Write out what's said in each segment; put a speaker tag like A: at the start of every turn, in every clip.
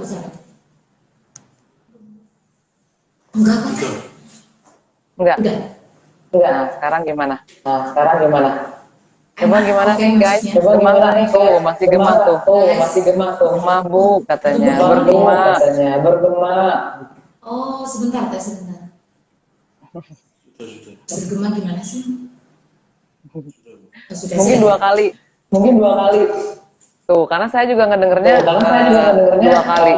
A: besar? Enggak kan?
B: Enggak.
A: Udah.
B: Nah, sekarang gimana? Coba
A: Enak,
B: gimana
A: oke,
B: nih guys?
A: musiknya.
B: Gemar nggak nih? Tuh, masih gemar tuh. Gemah bu, katanya. Bergema.
A: Oh, sebentar. Bergema gimana sih? Oh, sudah
B: Mungkin
A: siap.
B: 2 kali. Tuh, karena saya juga ngedengernya 2 kali.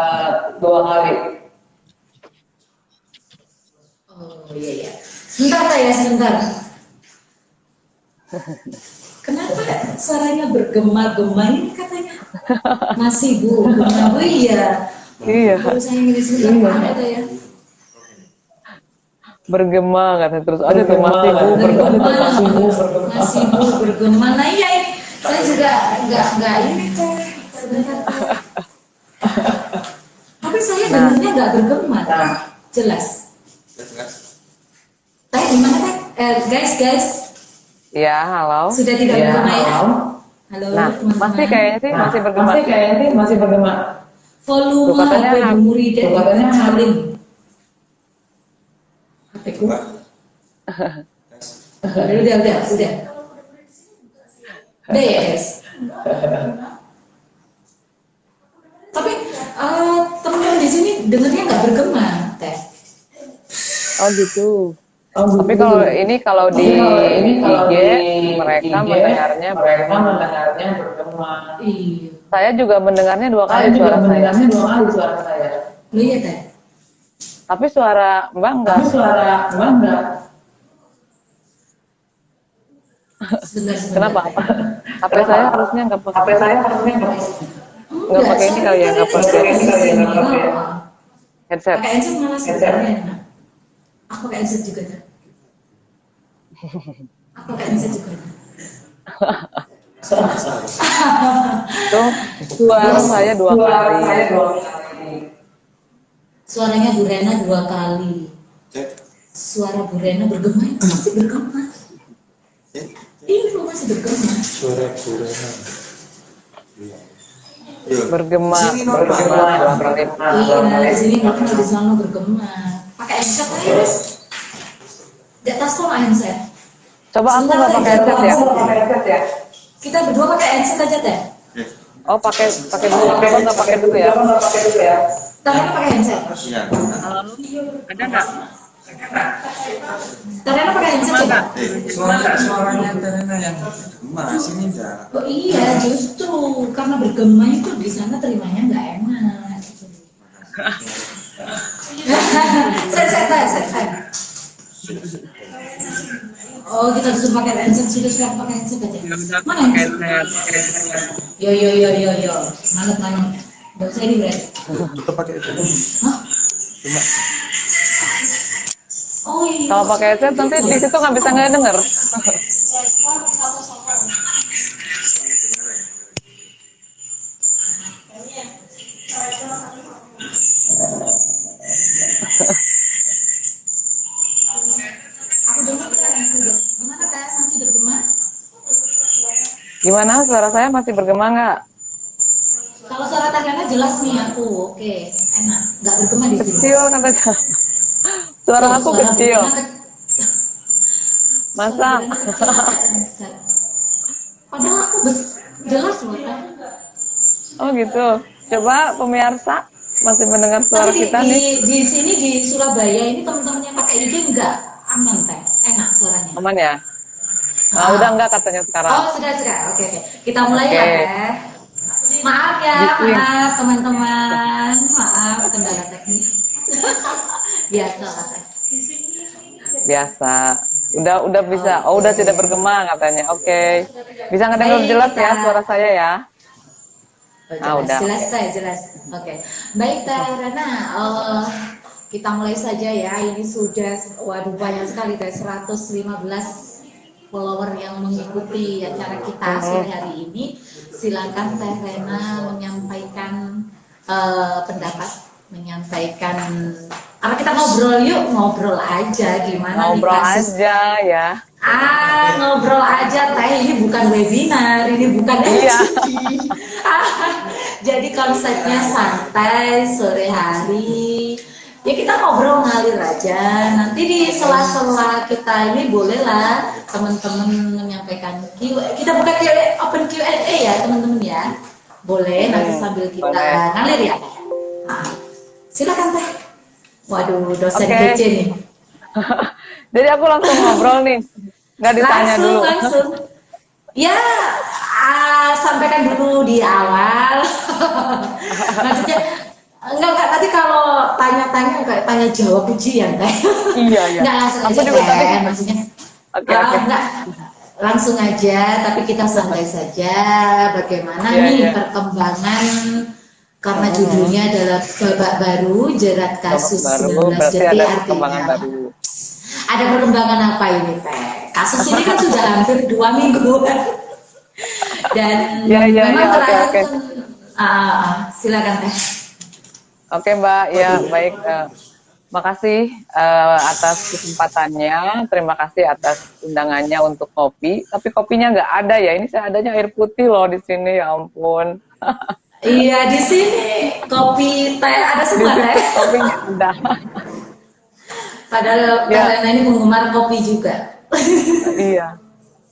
A: Oh iya. Sebentar. Kenapa suaranya bergema-gema ini katanya? Masih bu, bu iya.
B: Iya.
A: Baru saya ngirim sebentar ada ya.
B: Bergema katanya terus ada tuh masih bu bergema.
A: Masih bu bergema. Nah iya ini saya juga nggak ini teh sebentar. Tapi saya dengarnya nggak bergema. Jelas. Teh gimana teh? Guys.
B: Ya, halo.
A: Sudah tidak bergema ya? Halo
B: Nah,
A: teman-teman.
B: masih kayaknya sih masih bergema.
A: Volume
B: Tuh, katanya
A: HP Murida dikecilin. HP-ku. Udah. Udah ya guys. Tapi teman-teman di sini dengarnya nggak bergema, teh.
B: Oh gitu. Tapi kalau di IG mereka mendengarnya bergema.
A: Iya.
B: Saya juga mendengarnya 2 kali suara saya.
A: Lu ya teh.
B: Tapi suara Mbak enggak.
A: Sebentar.
B: Kenapa? HP saya harusnya enggak pakai. Enggak pakai ini kali ya, enggak pakai headset.
A: Pakai headset malah sebenarnya enak. Aku pakai headset juga teh.
B: Tuh, suara saya 2 kali.
A: Suaranya Bu Rena 2 kali. Suara Bu Rena bergema itu masih bergema. Ini masih bergema.
C: Suara Bu Rena.
B: Bergema.
A: Iya, di sini nggak di sana bergema. Pakai headset aja guys. Di atas kok handset.
B: Coba aku nggak pakai headset ya.
A: Kita berdua pakai headset aja teh.
B: Oh, pakai dulu. Coba nggak pakai dulu ya.
A: Tarena pakai headset.
B: Ada nggak?
A: Tarena pakai headset coba.
C: Suaranya Terena yang bergema, sini enggak.
A: Oh iya, justru karena bergema itu di sana terimanya nggak enak. Saya. Oh, kita disuruh pakai headset, sudah pakai headset aja. Mana headset? Yo. Manut. Gak usah ini berarti.
C: Kita pakai itu.
A: Hah?
C: Cuma
A: Oh iya.
B: Kalau pakai headset nanti di situ nggak bisa ngedenger.
A: Aku dengar gimana teh masih bergema?
B: Gimana? Suara saya masih bergema nggak?
A: Kalau suara Tarena jelas nih aku, oke, enak, nggak bergema di sini.
B: Kecil katanya. Suara aku
A: Suara
B: kecil.
A: bergema
B: Masa?
A: Padahal aku jelas loh teh.
B: Oh gitu. Coba pemirsa masih mendengar suara
A: Tapi
B: kita nih.
A: di sini di Surabaya ini teman-teman yang pakai IG nggak aman teh, enak suaranya.
B: Aman ya? Nah, udah enggak katanya sekarang.
A: Oh sudah, oke. Kita mulai ya teh. Maaf ya, maaf teman-teman, maaf kendala teknis. Biasa lah teh.
B: Biasa. Udah bisa. Oh, udah tidak bergema katanya. Oke. Bisa ngedengar jelas ya suara saya ya? Udah.
A: Jelas. Oke. Baik Teh Rena, kita mulai saja ya. Ini sudah banyak sekali Teh, 115 follower yang mengikuti acara kita sore hari ini. Silakan Teh Rena menyampaikan pendapat, karena kita ngobrol aja gimana
B: Ngobrol
A: nih kasus.
B: aja ya.
A: Ngobrol aja Teh, ini bukan webinar, ini bukan
B: Iya.
A: Jadi konsepnya santai sore hari. Ya kita ngobrol ngalir aja. Nanti di sela-sela kita ini bolehlah teman-teman menyampaikan Q&A. Kita buka Q&A, open Q&A ya teman-teman ya. Boleh nanti sambil kita
B: boleh.
A: ngalir ya. Nah, silakan teh. Waduh, dosen
B: Oke.
A: kece nih.
B: Jadi aku langsung ngobrol nih, nggak ditanya dulu.
A: Langsung. Ya, sampaikan dulu di awal. Maksudnya enggak nanti kalau tanya-tanya kayak tanya jawab ujian teh.
B: Iya, iya.
A: Enggak langsung
B: Aku
A: aja
B: juga tadi.
A: teh, maksudnya.
B: Oke, oke.
A: Enggak langsung aja, tapi kita santai saja. Bagaimana
B: Iya,
A: nih
B: iya.
A: perkembangan karena judulnya adalah babak baru jerat kasus
B: Baru
A: 19
B: berarti
A: detik
B: ada
A: artinya.
B: perkembangan baru.
A: Ada perkembangan apa ini teh? Kasus ini kan sudah hampir 2 minggu dan
B: Iya, iya,
A: memang
B: iya, oke,
A: terakhir
B: oke.
A: silakan teh.
B: Oke Mbak, ya baik. Makasih atas kesempatannya, terima kasih atas undangannya untuk kopi. Tapi kopinya nggak ada ya, ini saya adanya air putih loh di sini, ya ampun.
A: Iya di sini kopi teh ada
B: Di
A: semua
B: situ
A: teh.
B: kopinya ada.
A: Padahal
B: Ya.
A: kalian ini penggemar kopi juga.
B: Iya.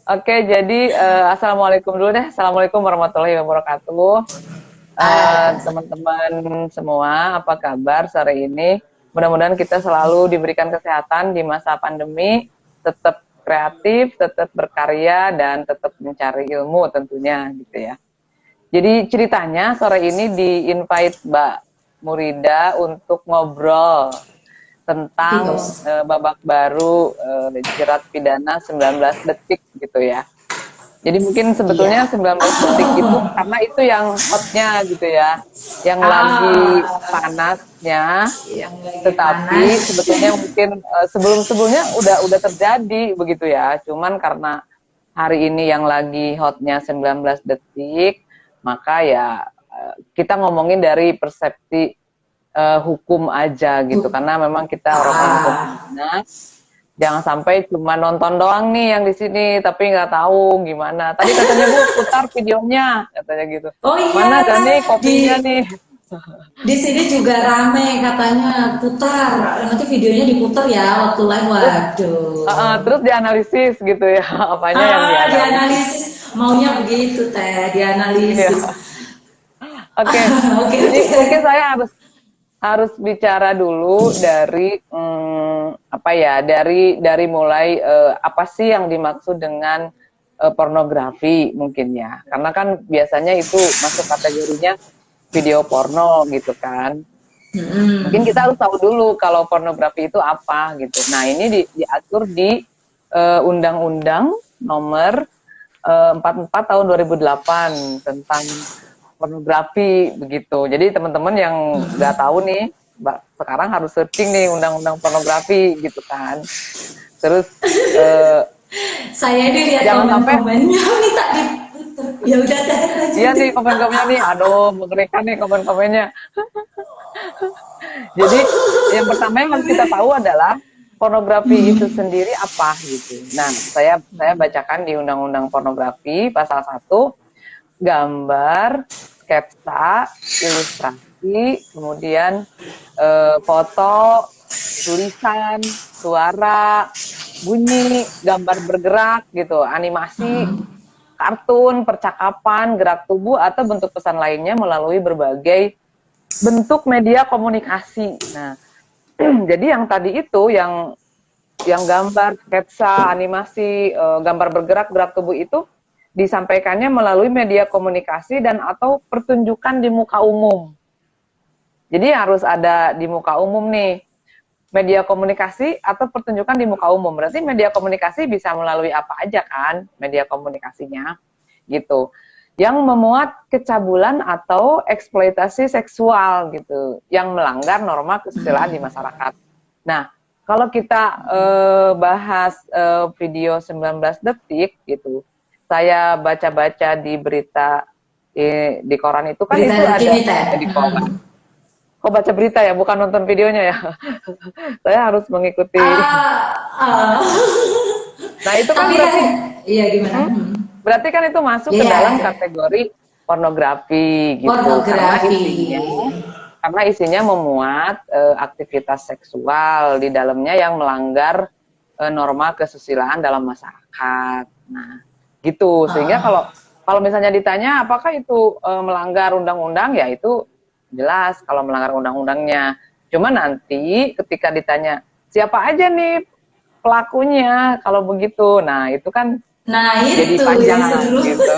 B: Oke, jadi assalamualaikum dulu deh. Assalamualaikum warahmatullahi wabarakatuh. Teman-teman semua, apa kabar sore ini? Mudah-mudahan kita selalu diberikan kesehatan di masa pandemi, tetap kreatif, tetap berkarya, dan tetap mencari ilmu tentunya gitu ya. Jadi ceritanya sore ini di-invite Mbak Murida untuk ngobrol tentang babak baru jerat pidana 19 detik gitu ya. Jadi mungkin sebetulnya 19 detik itu karena itu yang hotnya gitu ya, yang lagi panasnya. Tetapi sebetulnya mungkin sebelum-sebelumnya udah terjadi begitu ya. Cuman karena hari ini yang lagi hotnya 19 detik, maka ya kita ngomongin dari persepsi hukum aja gitu, karena memang kita orang hukum. Jangan sampai cuma nonton doang nih yang di sini, tapi nggak tahu gimana. Tadi katanya Bu putar videonya, katanya gitu.
A: Oh iya.
B: Mana ada nih kopinya nih?
A: Di sini juga rame katanya putar, nanti videonya diputar ya waktu live. Waduh.
B: Terus dianalisis gitu ya, apanya yang
A: dianalisis. Maunya begitu teh, dianalisis.
B: Iya. Oke. Jadi mungkin saya harus bicara dulu dari apa ya, dari mulai apa sih yang dimaksud dengan pornografi mungkin ya, karena kan biasanya itu masuk kategorinya video porno gitu kan. Mungkin kita harus tahu dulu kalau pornografi itu apa gitu. Nah ini diatur di Undang-Undang Nomor 44 tahun 2008 tentang pornografi begitu. Jadi teman-teman yang nggak tahu nih, sekarang harus searching nih undang-undang pornografi gitu kan. Terus
A: saya ini lihat komen-komennya minta diputar. Ya udah deh.
B: Iya nih komen-komennya nih, aduh mengerikan nih komen-komennya. Jadi yang pertama yang harus kita tahu adalah pornografi itu sendiri apa gitu. Nah, saya bacakan di Undang-Undang Pornografi pasal 1, gambar, sketsa, ilustrasi, kemudian foto, tulisan, suara, bunyi, gambar bergerak gitu, animasi, kartun, percakapan, gerak tubuh atau bentuk pesan lainnya melalui berbagai bentuk media komunikasi. Nah, jadi yang tadi itu yang gambar, sketsa, animasi, gambar bergerak, gerak tubuh itu disampaikannya melalui media komunikasi dan atau pertunjukan di muka umum. Jadi harus ada di muka umum nih, media komunikasi atau pertunjukan di muka umum. Berarti media komunikasi bisa melalui apa aja kan, media komunikasinya gitu. Yang memuat kecabulan atau eksploitasi seksual gitu, yang melanggar norma kesusilaan di masyarakat. Nah, kalau kita bahas video 19 detik gitu, saya baca-baca di berita di koran itu kan berita itu ada di koran. Kok baca berita ya, bukan nonton videonya ya? Saya harus mengikuti. Nah itu kan berarti,
A: iya gimana?
B: Berarti kan itu masuk ke dalam kategori pornografi gitu.
A: Pornografi.
B: Karena isinya memuat aktivitas seksual di dalamnya yang melanggar norma kesusilaan dalam masyarakat. Nah, gitu. Sehingga kalau misalnya ditanya apakah itu melanggar undang-undang, ya itu jelas kalau melanggar undang-undangnya. Cuma nanti ketika ditanya siapa aja nih pelakunya kalau begitu, nah itu kan jadi
A: itu
B: panjang
A: yang seru.
B: gitu.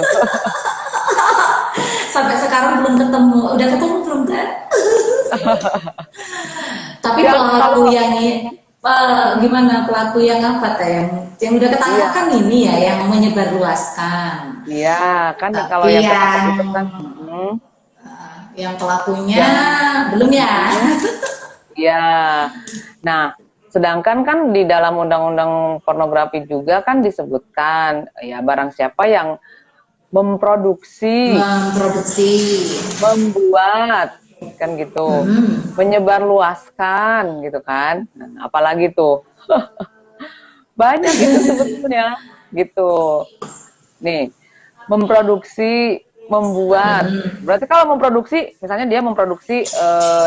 A: Sampai sekarang belum ketemu. Udah ketemu belum, Teh? Tapi
B: Ya,
A: pelaku yang gimana, pelaku yang apa, Teh? Yang udah ketangkap kan ini ya, yang menyebarluaskan.
B: Iya, kan
A: Tapi
B: kalau yang ketangkap
A: yang
B: itu kan
A: yang pelakunya belum ya.
B: iya. Nah, sedangkan kan di dalam undang-undang pornografi juga kan disebutkan ya barang siapa yang memproduksi, membuat kan gitu, menyebarluaskan gitu kan. Nah, apalagi tuh banyak itu sebetulnya gitu. Nih, memproduksi, membuat. Berarti kalau memproduksi, misalnya dia memproduksi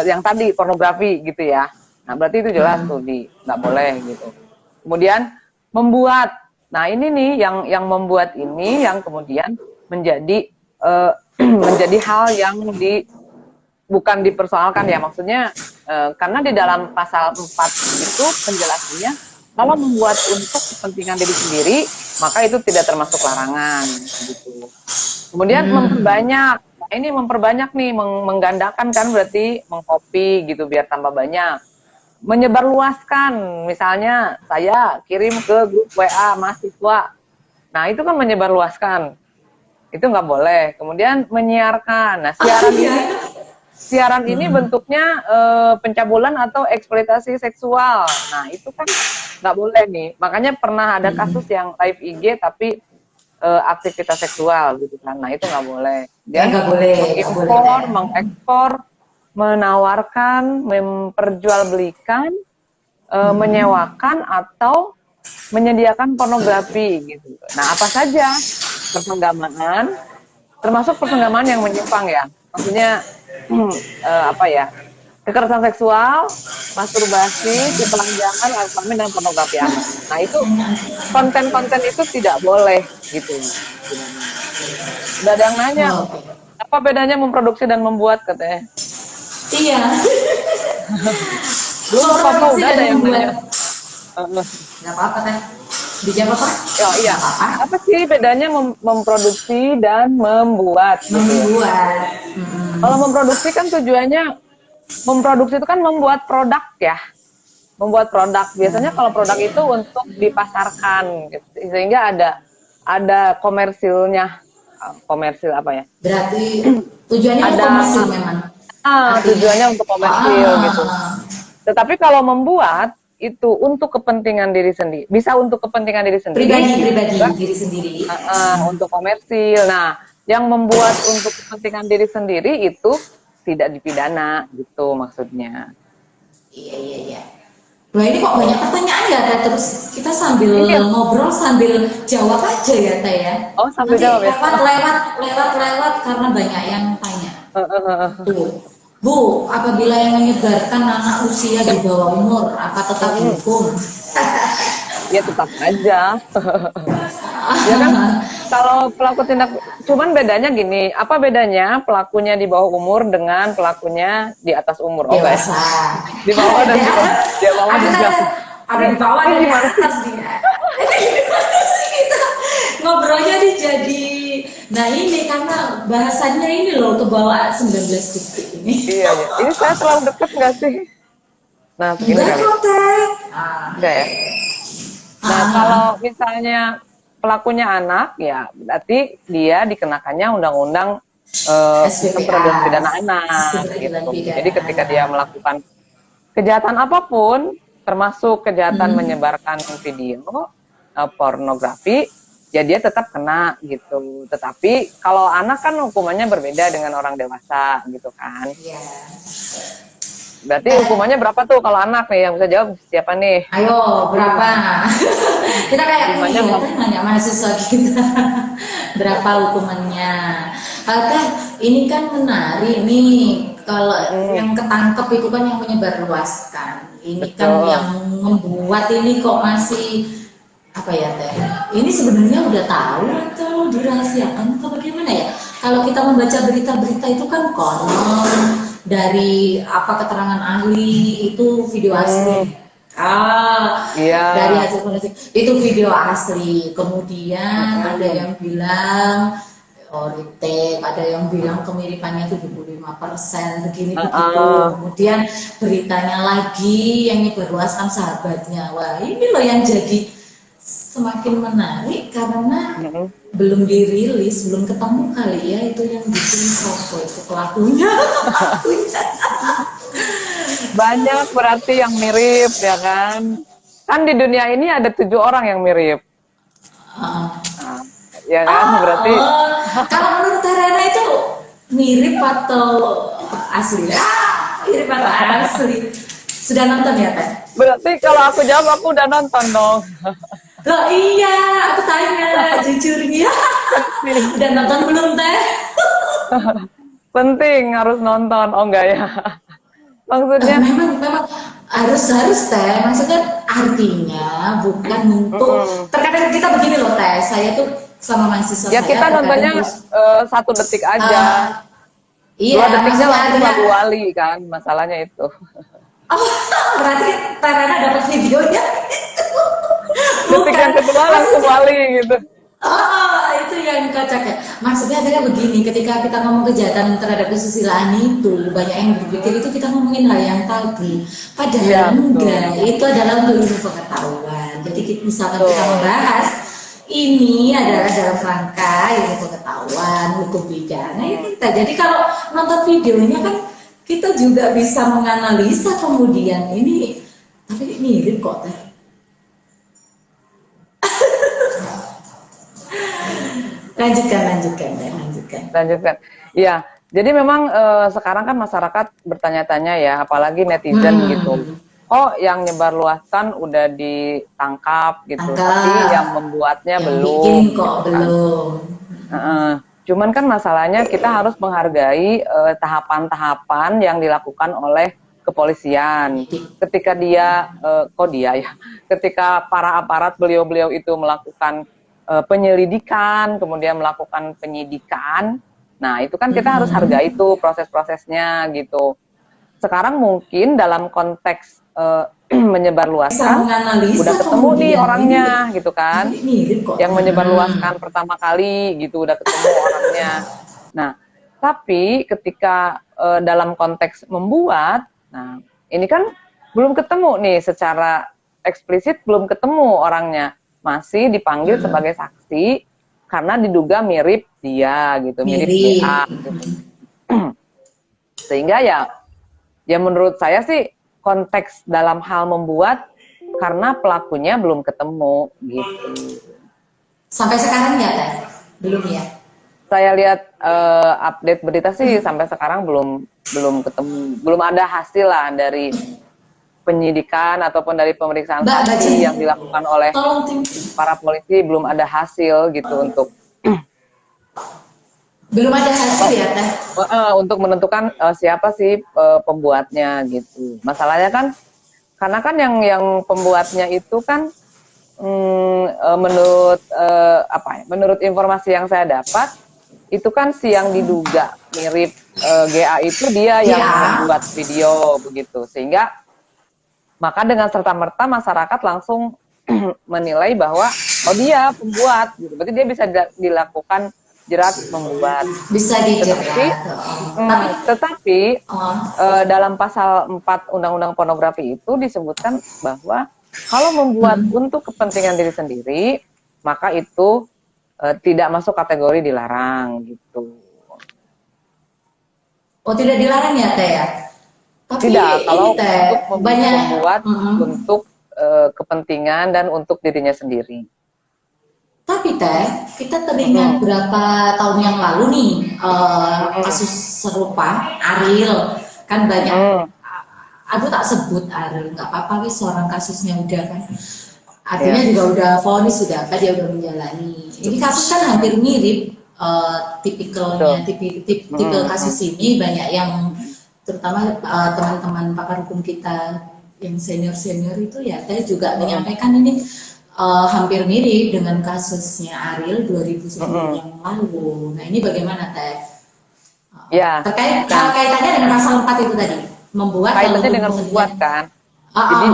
B: yang tadi pornografi gitu ya. Nah, berarti itu jelas tuh nggak boleh gitu. Kemudian membuat. Nah, ini nih yang membuat ini yang kemudian menjadi menjadi hal yang bukan dipersoalkan ya, maksudnya karena di dalam pasal 4 itu penjelasannya kalau membuat untuk kepentingan diri sendiri maka itu tidak termasuk larangan gitu. Kemudian memperbanyak, nah ini memperbanyak nih, menggandakan kan berarti mengcopy gitu biar tambah banyak. Menyebarluaskan, misalnya saya kirim ke grup WA mahasiswa, nah itu kan menyebarluaskan, itu nggak boleh. Kemudian menyiarkan, nah siaran ini bentuknya pencabulan atau eksploitasi seksual, nah itu kan nggak boleh nih. Makanya pernah ada kasus yang live IG tapi aktivitas seksual gitu kan, nah itu nggak boleh. Dan mengimpor, mengekspor, menawarkan, memperjualbelikan, menyewakan atau menyediakan pornografi gitu. Nah, apa saja persenggamaan, termasuk persenggamaan yang menyimpang ya, maksudnya apa ya, kekerasan seksual, masturbasi, telanjangan, kelamin dan pornografi anak. Nah itu konten-konten itu tidak boleh gitu. Udah ada yang nanya, apa bedanya memproduksi dan membuat katanya?
A: Iya.
B: Belum apa-apa udah ada yang nanya.
A: Nggak apa-apa Teh. Dijawab apa?
B: Oh iya. Apa sih bedanya memproduksi dan membuat?
A: Membuat.
B: Kalau memproduksi kan tujuannya, memproduksi itu kan membuat produk ya. Membuat produk. Biasanya kalau produk itu untuk dipasarkan, gitu. Sehingga ada komersilnya. Komersil apa ya?
A: Berarti tujuannya
B: ada
A: komersil memang.
B: Tujuannya untuk komersil gitu. Tetapi kalau membuat itu untuk kepentingan diri sendiri, bisa untuk kepentingan diri sendiri,
A: pribadi diri sendiri,
B: untuk komersil. Nah, yang membuat untuk kepentingan diri sendiri itu tidak dipidana gitu maksudnya.
A: Iya. Wah, ini kok banyak pertanyaan ya Teh, terus kita sambil ngobrol sambil jawab aja ya Teh ya.
B: Oh, sambil jawab ya.
A: Lewat karena banyak yang tanya. Bu, apabila yang menyebarkan anak usia di bawah umur, apa tetap dihukum?
B: Ya tetap aja. Ya kan, kalau pelaku tindak, cuman bedanya gini, apa bedanya pelakunya di bawah umur dengan pelakunya di atas umur?
A: Dewasa.
B: Di bawah dan di bawah dan di atas.
A: Ada di bawah dan di atas dia. Ngobrolnya jadi, nah ini karena bahasanya ini loh kebawa 19 detik ini.
B: Iya. Ini saya terlalu dekat nggak sih? Nah, begini kali. Enggak ya. Nah, kalau misalnya pelakunya anak, ya berarti dia dikenakannya undang-undang peradilan pidana anak. Gitu. Jadi ketika dia melakukan kejahatan apapun, termasuk kejahatan menyebarkan video pornografi, ya dia tetap kena gitu. Tetapi kalau anak kan hukumannya berbeda dengan orang dewasa gitu kan. Berarti hukumannya berapa tuh kalau anak nih? Yang bisa jawab siapa nih?
A: Ayo, berapa? Kita kayak nanya mahasiswa kita. Berapa hukumannya? Teh, ini kan menarik nih. Kalau yang ketangkep itu kan yang menyebarluaskan. Ini kan
B: Betul.
A: yang membuat ini kok masih apa ya Teh? Ini sebenarnya udah tahu atau dirahasiakan atau bagaimana ya? Kalau kita membaca berita-berita itu kan konon dari apa keterangan ahli itu video asli.
B: Iya.
A: Dari hasil forensik itu video asli. Kemudian ada yang bilang retake, ada yang bilang kemiripannya 75% begini-begitu. Kemudian beritanya lagi yang nyebarluaskan sahabatnya. Wah, ini loh yang jadi semakin menarik karena belum dirilis, belum ketemu kali ya itu yang bikin sopo itu pelakunya.
B: Banyak berarti yang mirip ya kan? Kan di dunia ini ada 7 orang yang mirip. Nah, ya kan berarti.
A: Kalau menurut Rana itu mirip atau asli? Mirip atau asli? Sudah nonton ya Teh?
B: Berarti kalau aku jawab aku udah nonton dong.
A: Loh iya, aku tanya jujurnya. Udah nonton belum Teh?
B: Penting harus nonton. Oh enggak ya? Maksudnya
A: memang harus Teh. Maksudnya artinya bukan untuk terkadang kita begini loh Teh. Saya tuh sama mahasiswa
B: ya
A: saya
B: kita nontonnya 1 detik aja.
A: Iya,
B: 2 detiknya langsung
A: maksudnya
B: lagu wali kan, masalahnya itu.
A: berarti Tarana dapat videonya.
B: Detik yang kedua langsung wali gitu.
A: Itu yang kocak ya. Maksudnya adalah begini, ketika kita ngomong kejahatan terhadap kesusilaan itu, banyak yang berpikir itu kita ngomongin hal yang tabu. Padahal enggak, itu adalah untuk ilmu pengetahuan. Jadi misalkan kita membahas ini adalah dalam rangka ilmu pengetahuan, hukum pidana itu kita. Jadi kalau nonton videonya kan kita juga bisa menganalisa kemudian ini, tapi mirip kok Teh. Lanjutkan.
B: Iya, jadi memang sekarang kan masyarakat bertanya-tanya ya, apalagi netizen gitu. Oh, yang nyebarluaskan udah ditangkap gitu, tapi yang membuatnya
A: yang
B: belum.
A: Bikin kok belum.
B: Cuman kan masalahnya kita harus menghargai tahapan-tahapan yang dilakukan oleh kepolisian. Ketika ketika para aparat beliau-beliau itu melakukan penyelidikan, kemudian melakukan penyidikan. Nah, itu kan kita harus hargai itu proses-prosesnya gitu. Sekarang mungkin dalam konteks menyebarluaskan, udah ketemu nih orangnya gitu kan. Yang menyebarluaskan pertama kali gitu, udah ketemu orangnya. Nah, tapi ketika dalam konteks membuat, nah ini kan belum ketemu nih secara eksplisit, belum ketemu orangnya. Masih dipanggil sebagai saksi karena diduga mirip dia gitu, mirip dia gitu. Sehingga ya menurut saya sih konteks dalam hal membuat karena pelakunya belum ketemu gitu.
A: Sampai sekarang ya Teh? Belum ya?
B: Saya lihat update berita sih sampai sekarang belum ketemu, belum ada hasil lah dari penyidikan ataupun dari pemeriksaan saksi yang dilakukan oleh para polisi, belum ada hasil gitu untuk
A: belum ada hasil ya Teh?
B: Untuk menentukan siapa sih pembuatnya gitu. Masalahnya kan karena kan yang pembuatnya itu kan menurut informasi yang saya dapat itu kan si yang diduga mirip GA itu dia yang membuat video begitu, sehingga maka dengan serta-merta masyarakat langsung menilai bahwa oh dia pembuat gitu. Berarti dia bisa dilakukan jerat membuat.
A: Bisa dijerat.
B: Tetapi dalam pasal 4 Undang-Undang Pornografi itu disebutkan bahwa kalau membuat untuk kepentingan diri sendiri, maka itu tidak masuk kategori dilarang gitu.
A: Oh, tidak dilarang ya Teh ya? Tapi
B: tidak, kalau untuk
A: banyak
B: membuat untuk kepentingan dan untuk dirinya sendiri.
A: Tapi Teh, kita teringat berapa tahun yang lalu nih kasus serupa Ariel kan banyak. Aku tak sebut Ariel, nggak apa-apa wis seorang kasusnya udah kan. Artinya juga udah vonis sudah apa dia udah menjalani. Ini kasus kan hampir mirip tipikalnya, tipe kasus ini banyak yang terutama teman-teman pakar hukum kita yang senior-senior itu ya, saya juga menyampaikan ini hampir mirip dengan kasusnya Ariel 2010 yang lalu. Nah ini bagaimana Teh?
B: Ya.
A: Kaitannya dengan pasal 4 itu tadi, membuat
B: kaitannya dengan membuat kan.
A: Jadi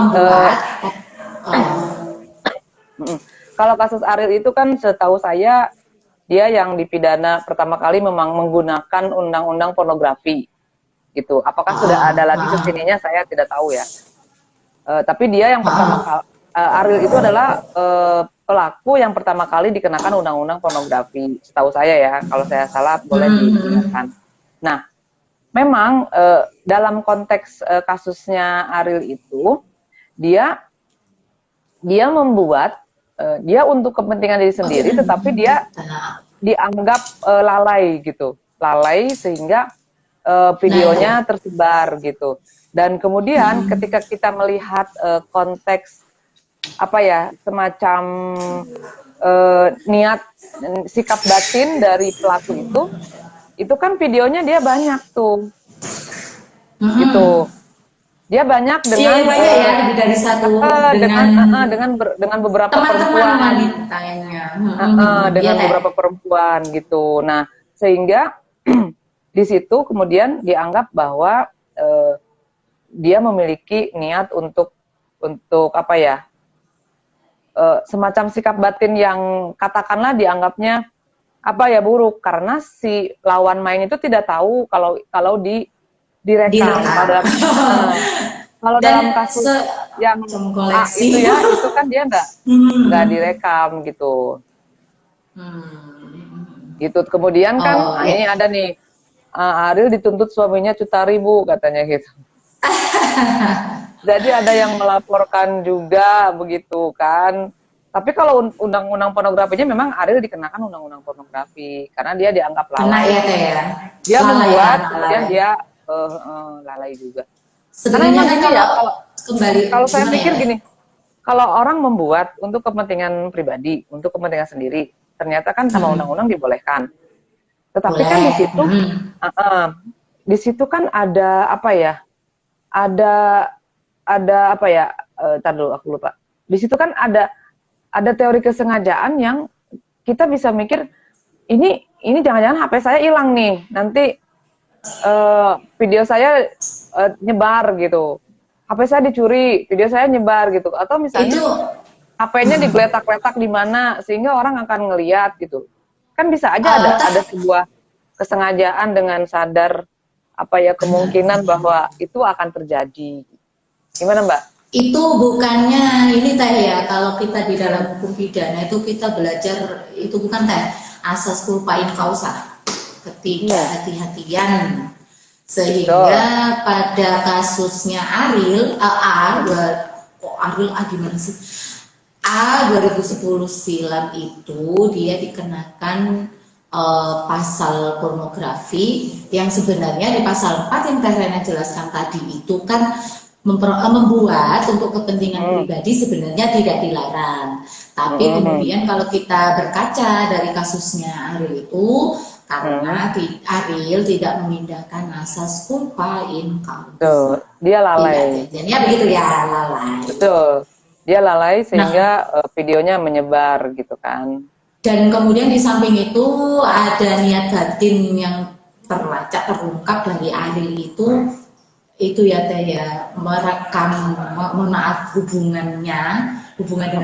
B: kalau kasus Ariel itu kan setahu saya dia yang dipidana pertama kali memang menggunakan undang-undang pornografi gitu. Apakah sudah ada lagi kesininya saya tidak tahu ya. Tapi dia yang pertama kali Ariel itu adalah pelaku yang pertama kali dikenakan undang-undang pornografi. Setahu saya ya, kalau saya salah boleh diingatkan. Nah, memang dalam konteks kasusnya Ariel itu dia membuat dia untuk kepentingan diri sendiri, tetapi dia dianggap lalai gitu, lalai sehingga videonya tersebar gitu. Dan kemudian ketika kita melihat konteks apa ya, semacam niat sikap batin dari pelaku itu kan videonya dia banyak tuh, gitu. Dia banyak dengan
A: lebih dari satu
B: dengan beberapa
A: teman-teman
B: perempuan,
A: wanitanya,
B: dengan beberapa perempuan gitu. Nah, sehingga di situ kemudian dianggap bahwa dia memiliki niat untuk apa ya, semacam sikap batin yang katakanlah dianggapnya apa ya, buruk, karena si lawan main itu tidak tahu kalau direkam. Kalau dalam kasus yang A itu ya, itu kan dia nggak direkam gitu. Gitu. Kemudian kan ini ada nih, Ariel dituntut suaminya juta ribu katanya gitu. Jadi ada yang melaporkan juga begitu kan. Tapi kalau undang-undang pornografinya memang Ariel dikenakan undang-undang pornografi karena dia dianggap lalai. Dia membuat, kemudian dia lalai juga.
A: Sebenarnya
B: kalau saya pikir gini, kalau orang membuat untuk kepentingan pribadi, untuk kepentingan sendiri, ternyata kan sama undang-undang dibolehkan. Tetapi kan di situ kan ada apa ya? Ada apa ya? Tar dulu aku lupa. Di situ kan ada teori kesengajaan yang kita bisa mikir ini jangan-jangan HP saya hilang nih, nanti video saya nyebar gitu, HP saya dicuri, video saya nyebar gitu, atau misalnya HP-nya digeletak-letak di mana sehingga orang akan ngelihat gitu, kan bisa aja ada sebuah kesengajaan dengan sadar apa ya kemungkinan bahwa itu akan terjadi. Gimana Mbak?
A: Itu bukannya ini Teh ya, kalau kita di dalam hukum pidana itu kita belajar itu bukan Teh asas culpa in causa, ketidakhati-hatian, sehingga pada kasusnya Ariel gimana sih, A 2010 silam itu dia dikenakan pasal pornografi yang sebenarnya di pasal 4 yang Teh Rena jelaskan tadi itu kan membuat untuk kepentingan pribadi sebenarnya tidak dilarang. Tapi kemudian kalau kita berkaca dari kasusnya Ariel itu, karena Ariel tidak memindahkan asas culpa in causa.
B: Dia lalai.
A: Jadinya begitu ya, lalai.
B: Betul. Dia lalai sehingga videonya menyebar gitu kan.
A: Dan kemudian di samping itu ada niat batin yang terungkap dari Ariel itu ya Teh ya, merekam hubungan dengan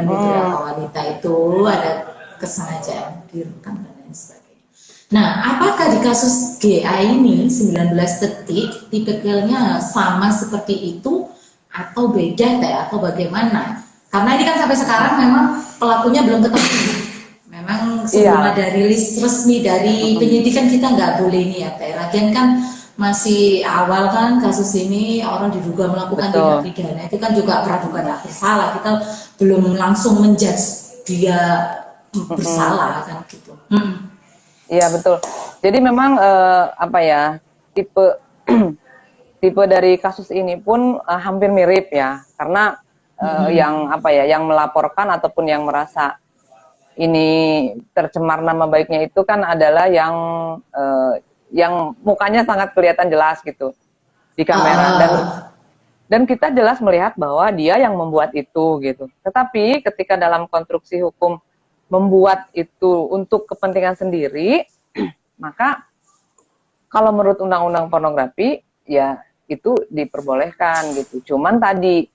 A: beberapa wanita itu ada kesengajaan direkam dan lain sebagainya. Nah, apakah di kasus GA ini 19 detik tipikalnya sama seperti itu atau beda Teh, atau bagaimana? Karena ini kan sampai sekarang memang pelakunya belum ketemu. Memang sebelum ada rilis resmi dari penyidikan kita nggak boleh ini ya Teh. Lagian kan masih awal kan kasus ini, orang diduga melakukan tindak pidana itu kan juga praduga tak bersalah, kita belum langsung menjudge dia bersalah kan gitu.
B: Iya betul. Jadi memang apa ya, tipe dari kasus ini pun hampir mirip ya, karena yang apa ya, yang melaporkan ataupun yang merasa ini tercemar nama baiknya itu kan adalah yang mukanya sangat kelihatan jelas gitu di kamera, dan kita jelas melihat bahwa dia yang membuat itu gitu. Tetapi ketika dalam konstruksi hukum membuat itu untuk kepentingan sendiri, maka kalau menurut undang-undang pornografi ya itu diperbolehkan gitu. Cuman tadi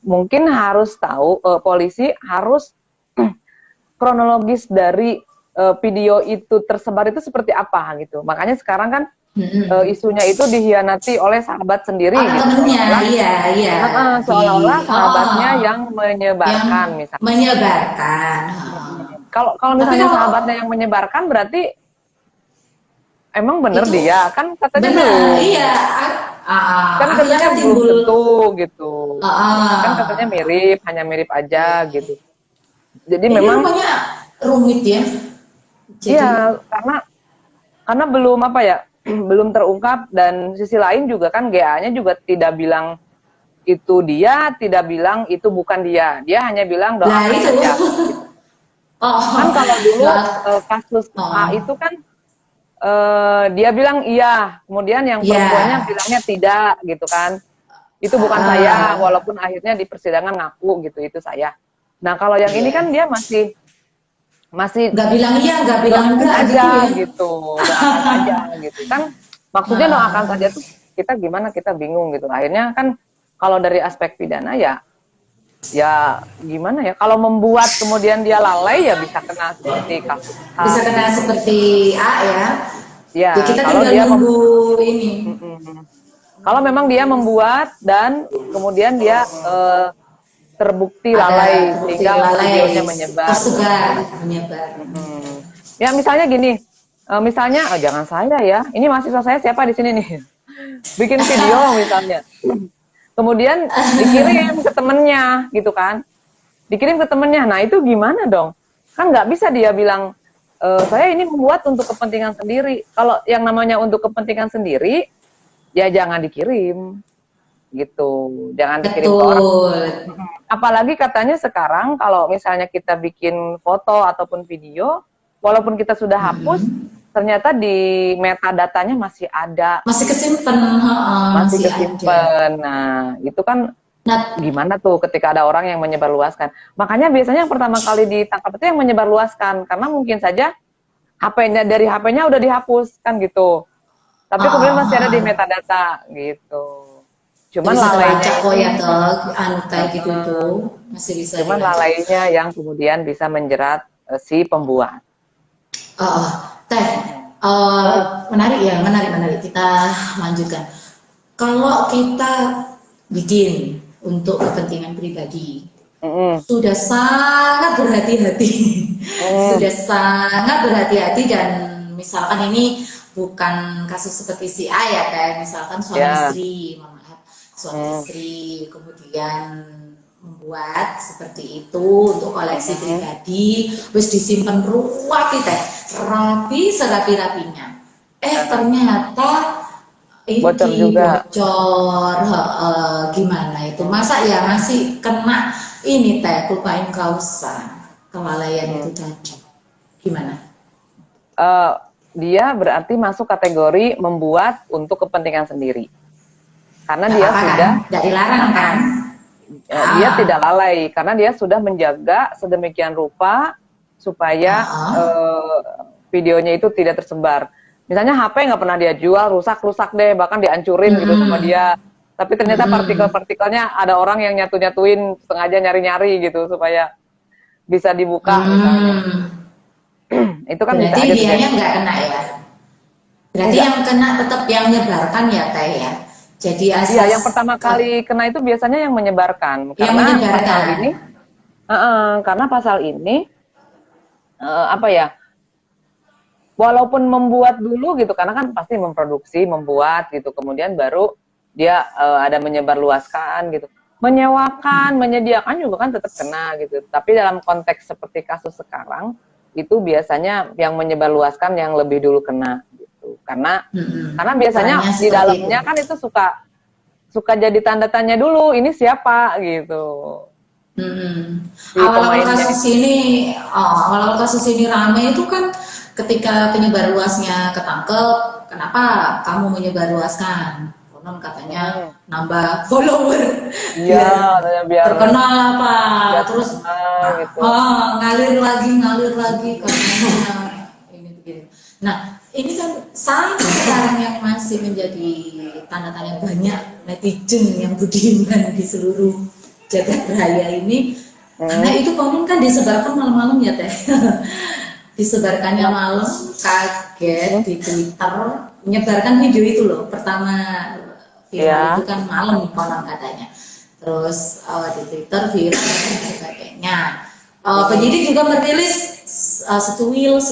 B: mungkin harus tahu, polisi harus kronologis dari video itu tersebar itu seperti apa gitu. Makanya sekarang kan isunya itu dihianati oleh sahabat sendiri gitu.
A: Temennya, iya.
B: Seolah-olah sahabatnya yang menyebarkan
A: yang
B: misalnya.
A: Menyebarkan.
B: Kalau misalnya sahabatnya yang menyebarkan berarti emang bener
A: Itu
B: dia kan katanya
A: benar,
B: belum.
A: iya.
B: Kan katanya
A: Akhirnya
B: belum
A: timbul.
B: tentu gitu. Kan katanya mirip, hanya mirip aja gitu. Jadi
A: Ini
B: memang
A: rupanya rumit ya. Jadi,
B: iya, karena belum apa ya, belum terungkap, dan sisi lain juga kan GA-nya juga tidak bilang itu dia, tidak bilang itu bukan dia. Dia hanya bilang
A: lah
B: doakan
A: itu.
B: saja. Kan kalau dulu kasus A itu kan dia bilang iya, kemudian yang perempuannya bilangnya tidak gitu kan. Itu bukan saya, walaupun akhirnya di persidangan ngaku gitu, itu saya. Nah, kalau yang ini kan dia masih
A: nggak bilang iya, nggak bilang enggak
B: aja
A: gitu ya.
B: doakan aja gitu kan. Maksudnya doakan saja tuh kita gimana, kita bingung gitu. Akhirnya kan kalau dari aspek pidana ya gimana ya, kalau membuat kemudian dia lalai ya bisa kena seperti kasus A.
A: Bisa kena seperti A ya.
B: Ya,
A: kita
B: kalau
A: tinggal
B: dia
A: nunggu ini.
B: Kalau memang dia membuat dan kemudian dia terbukti lalai sehingga videonya menyebar.
A: Menyebar.
B: Ya misalnya gini, misalnya jangan saya ya, ini mahasiswa saya siapa di sini nih, bikin video misalnya, kemudian dikirim ke temennya gitu kan, dikirim ke temennya, nah itu gimana dong? Kan nggak bisa dia bilang saya ini membuat untuk kepentingan sendiri. Kalau yang namanya untuk kepentingan sendiri, ya jangan dikirim gitu, jangan dikirim ke orang. Apalagi katanya sekarang kalau misalnya kita bikin foto ataupun video, walaupun kita sudah hapus, ternyata di metadatanya masih ada,
A: masih kesimpan.
B: Masih kesimpan. Nah itu kan gimana tuh ketika ada orang yang menyebarluaskan. Makanya biasanya yang pertama kali ditangkap itu yang menyebarluaskan, karena mungkin saja HP-nya, dari HP-nya udah dihapus kan gitu, tapi kemudian masih ada di metadata gitu. Cuman lalainya
A: gitu tuh masih bisa.
B: Cuman lalainya yang kemudian bisa menjerat si pembuat.
A: Menarik ya, menarik. Kita lanjutkan. Kalau kita bikin untuk kepentingan pribadi, sudah sangat berhati-hati, dan misalkan ini bukan kasus seperti si A ya, kayak misalkan suami istri, kemudian membuat seperti itu untuk koleksi pribadi, terus disimpan rapi serapi-rapinya. Ternyata
B: bocor juga.
A: Gimana itu? Masa ya masih kena ini culpa in causa, kelalaian itu tadi. Gimana?
B: Dia berarti masuk kategori membuat untuk kepentingan sendiri. Karena dia sudah
A: tidak dilarang kan?
B: Dia tidak lalai karena dia sudah menjaga sedemikian rupa supaya videonya itu tidak tersebar. Misalnya HP nggak pernah dia jual, rusak deh, bahkan dihancurin gitu sama dia. Tapi ternyata partikel-partikelnya ada orang yang nyatuin sengaja nyari-nyari gitu supaya bisa dibuka misalnya. Itu kan
A: berarti
B: bisa aja.
A: Dianya nggak kena ya? Berarti yang kena tetap yang menyebarkan ya Teh ya? Jadi
B: yang pertama kali kena itu biasanya yang menyebarkan. Karena pasal ini apa ya? Walaupun membuat dulu gitu, karena kan pasti memproduksi, membuat gitu, kemudian baru dia ada menyebarluaskan gitu. Menyewakan, menyediakan juga kan tetap kena gitu. Tapi dalam konteks seperti kasus sekarang, itu biasanya yang menyebarluaskan yang lebih dulu kena gitu. Karena biasanya di dalamnya kan itu suka jadi tanda tanya dulu, ini siapa gitu. si
A: Awal-awal
B: pemainnya.
A: awal-awal kasus ini rame itu kan ketika penyebar luasnya ketangkep, kenapa kamu menyebar luaskan? Konon katanya nambah follower,
B: Iya, katanya biar
A: terkenal apa, terus
B: terkenal gitu.
A: ngalir lagi katanya ini begini. Nah, ini kan sampai sekarang yang masih menjadi tanda tanya banyak netizen yang budiman di seluruh jagat raya ini. Karena itu konon kan disebarkan malam-malam ya teh. Disebarkannya malam, kaget di Twitter, menyebarkan video itu loh. Pertama viral
B: Iya.
A: itu kan malam konon katanya. Terus di Twitter viral dan sebagainya. Penyidik juga merilis setuil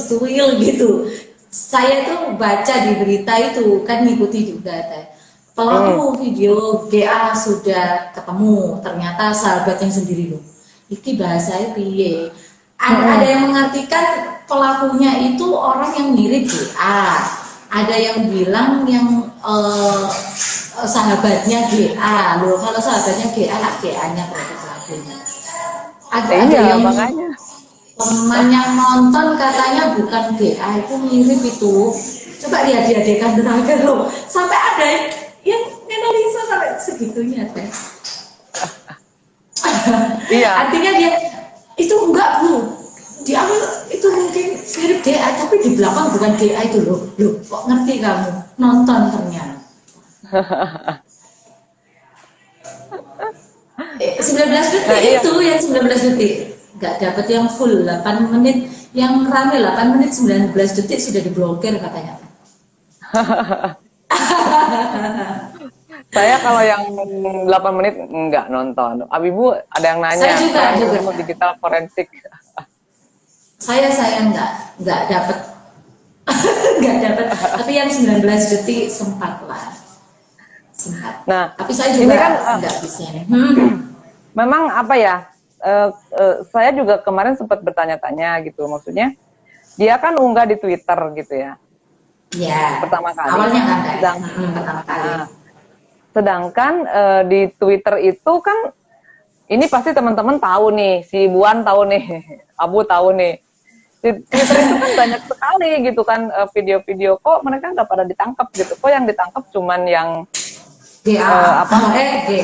A: gitu. Saya tuh baca di berita itu kan ngikuti juga teh. Pelaku video GA sudah ketemu, ternyata sahabatnya sendiri loh. Iki bahasanya piye? Ada yang mengartikan pelakunya itu orang yang mirip GA. Ada yang bilang yang sahabatnya GA loh. Kalau sahabatnya GA lah GA-nya berarti pelakunya. Ada
B: Iya,
A: yang
B: makanya.
A: teman yang nonton katanya bukan GA itu mirip itu. Coba lihat di adegan terakhir loh. Sampai ada yang analisa sampai segitunya teh.
B: Iya.
A: Artinya dia itu enggak bu, diambil itu mungkin mirip GA tapi di belakang bukan GA itu loh. Loh kok ngerti kamu nonton ternyata. 19 detik
B: Nah, iya.
A: itu yang 19 detik nggak dapat yang full 8 menit yang rame 8 menit 19 detik sudah diblokir katanya.
B: Saya kalau yang 8 menit nggak nonton. Abibu ada yang nanya,
A: Saya juga.
B: ilmu digital forensik.
A: Saya nggak dapat nggak dapat tapi yang 19 detik sempat.
B: Nah,
A: Tapi saya
B: ini
A: juga
B: kan
A: nggak bisa nih.
B: memang apa ya? Saya juga kemarin sempat bertanya-tanya gitu, maksudnya dia kan unggah di Twitter gitu ya.
A: Ya.
B: Pertama kali.
A: Awalnya kan pertama kali.
B: Nah, sedangkan di Twitter itu kan ini pasti teman-teman tahu nih, si Buan tahu nih, Abu tahu nih. Di Twitter itu kan banyak sekali gitu kan video-video, kok mereka nggak pada ditangkap gitu, kok yang ditangkap cuman yang
A: GA.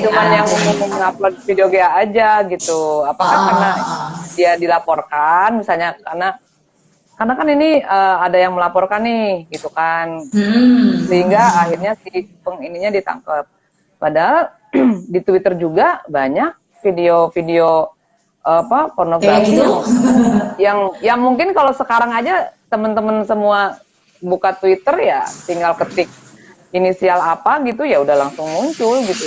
B: cuman yang mengupload video GA aja gitu. Apakah karena dia dilaporkan misalnya karena kan ini ada yang melaporkan nih gitu kan. Sehingga akhirnya si ininya ditangkap. Padahal di Twitter juga banyak video-video pornografi
A: gitu.
B: yang mungkin kalau sekarang aja teman-teman semua buka Twitter ya tinggal ketik inisial apa gitu ya udah langsung muncul gitu,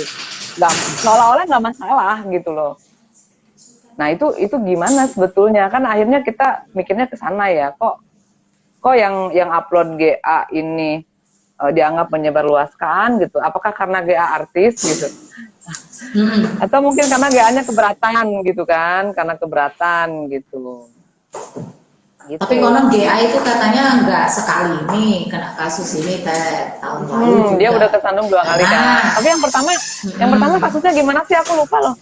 B: seolah-olah nggak masalah gitu loh. Nah itu gimana sebetulnya, kan akhirnya kita mikirnya ke sana ya, kok yang upload GA ini dianggap menyebarluaskan gitu, apakah karena GA artis gitu atau mungkin karena GA-nya keberatan gitu kan, karena keberatan gitu.
A: Tapi konon GA itu katanya nggak sekali ini kena kasus ini tahun lalu juga.
B: Dia udah kesandung 2 kali kan. Tapi yang pertama kasusnya gimana sih, aku lupa loh.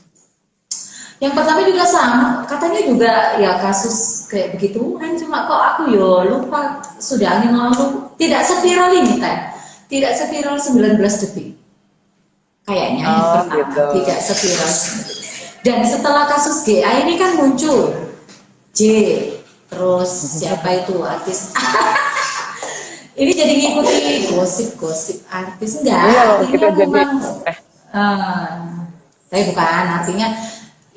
A: Yang pertama juga sama, katanya juga ya kasus kayak begitu kan, cuma kok aku lupa sudah angin lalu. Tidak seviral ini kan, tidak seviral 19 detik. Kayaknya yang pertama
B: gitu.
A: tidak seviral. Dan setelah kasus GA ini kan muncul J. Terus siapa itu artis? Ini jadi ngikuti gosip-gosip artis enggak?
B: Iya loh,
A: artinya
B: kita
A: memang,
B: jadi
A: tapi bukan artinya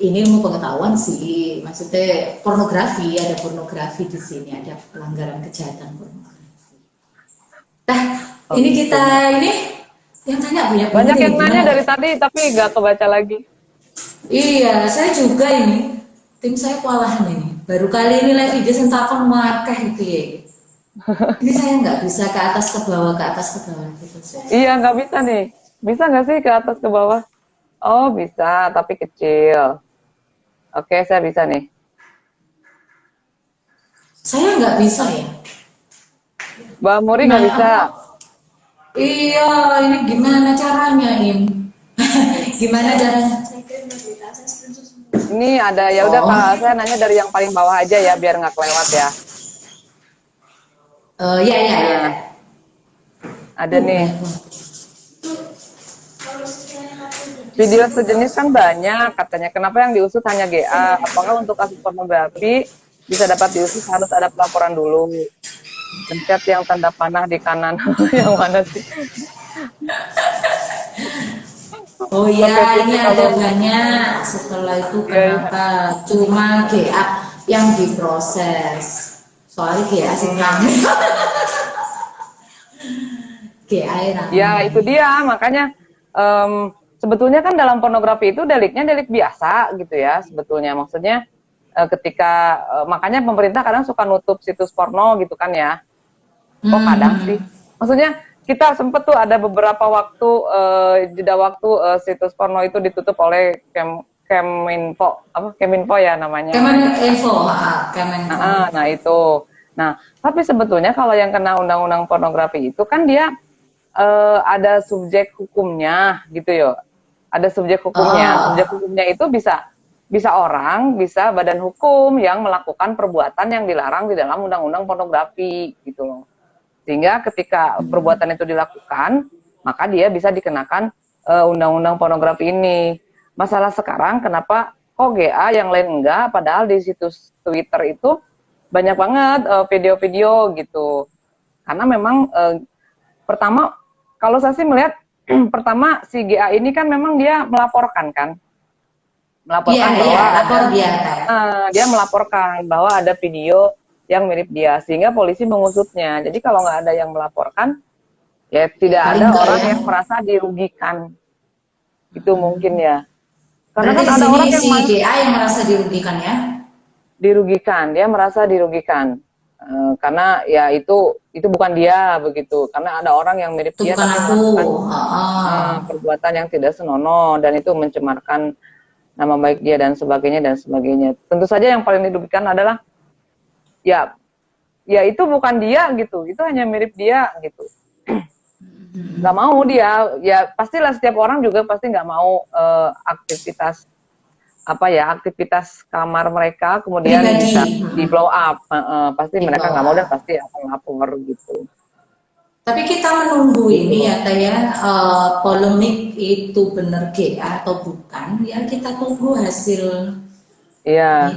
A: ini ilmu pengetahuan sih. Maksudnya pornografi, ada pornografi di sini, ada pelanggaran kejahatan pornografi. Nah, ini kita ini yang tanya
B: banyak yang nanya dari tadi tapi nggak kebaca lagi.
A: Iya, saya juga ini. Tim saya kewalahan ini. Baru kali ini live video sentakon makeh gitu ya. Ini saya nggak bisa ke atas ke bawah gitu.
B: Iya nggak bisa nih. Bisa nggak sih ke atas ke bawah? Oh bisa, tapi kecil. Oke, saya bisa nih.
A: Saya nggak bisa ya.
B: Mbak Muri nggak bisa.
A: Iya, ini gimana caranya Im? Gimana caranya?
B: Ini ada, ya udah
A: Oh.
B: Kak, saya nanya dari yang paling bawah aja ya, biar nggak kelewat ya.
A: Iya, iya, iya.
B: Nah, ada nih. Video sejenis kan banyak katanya. Kenapa yang diusut hanya GA? Apakah untuk kasus pornografi bisa dapat diusut harus ada pelaporan dulu? Pencet yang tanda panah di kanan. Yang mana sih?
A: Oh iya,
B: Oke,
A: ini
B: Putri,
A: ada
B: kalau
A: banyak. Setelah itu
B: Iya, iya.
A: kenapa cuma GA yang diproses? Soalnya GA sih rame. GA rame.
B: ya itu dia, makanya sebetulnya kan dalam pornografi itu deliknya delik biasa gitu ya, sebetulnya. Maksudnya ketika makanya pemerintah kadang suka nutup situs porno gitu kan ya. Kok kadang sih? Maksudnya kita sempet tuh ada beberapa waktu jeda waktu situs porno itu ditutup oleh Keminfo, apa Keminfo ya namanya.
A: Kemeninfo, Kemenfo.
B: Nah itu. Nah, tapi sebetulnya kalau yang kena undang-undang pornografi itu kan dia ada subjek hukumnya gitu ya. Ada subjek hukumnya. Subjek hukumnya itu bisa orang, bisa badan hukum yang melakukan perbuatan yang dilarang di dalam undang-undang pornografi gitu loh. Sehingga ketika perbuatan itu dilakukan, maka dia bisa dikenakan undang-undang pornografi ini. Masalah sekarang kenapa kok GA yang lain enggak, padahal di situs Twitter itu banyak banget video-video gitu. Karena memang pertama, kalau saya sih melihat pertama si GA ini kan memang dia melaporkan kan. Melaporkan bahwa dia melaporkan bahwa ada video yang mirip dia, sehingga polisi mengusutnya. Jadi kalau nggak ada yang melaporkan, ya tidak ada orang yang merasa dirugikan. Itu mungkin ya. Karena kan ada orang yang
A: si GA yang merasa dirugikan ya?
B: Dirugikan, dia merasa dirugikan. Karena ya itu bukan dia begitu. Karena ada orang yang mirip dia tapi melakukan perbuatan yang tidak senonoh dan itu mencemarkan nama baik dia dan sebagainya dan sebagainya. Tentu saja yang paling dirugikan adalah ya itu bukan dia gitu, itu hanya mirip dia gitu. Nggak mau dia, ya pastilah setiap orang juga pasti nggak mau aktivitas kamar mereka kemudian bisa di blow up, pasti mereka nggak mau dan pasti akan lapor gitu.
A: Tapi kita menunggu ini ya kayak polemik itu benar GA atau bukan, ya kita tunggu hasil.
B: Iya.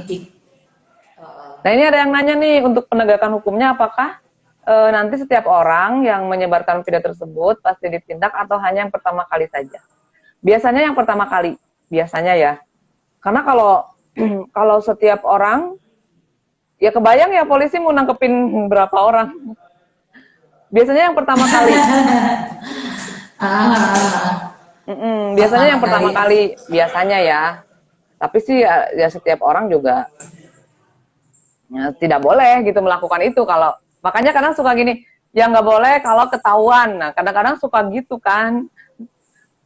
B: Nah ini ada yang nanya nih, untuk penegakan hukumnya apakah nanti setiap orang yang menyebarkan video tersebut pasti ditindak atau hanya yang pertama kali saja? Biasanya yang pertama kali, biasanya ya. Karena kalau setiap orang, ya kebayang ya polisi mau nangkepin berapa orang. Biasanya yang pertama kali. Biasanya yang pertama kali, biasanya ya. Tapi sih ya setiap orang juga ya, tidak boleh gitu melakukan itu. Kalau makanya kadang suka gini, ya nggak boleh kalau ketahuan. Nah kadang-kadang suka gitu kan.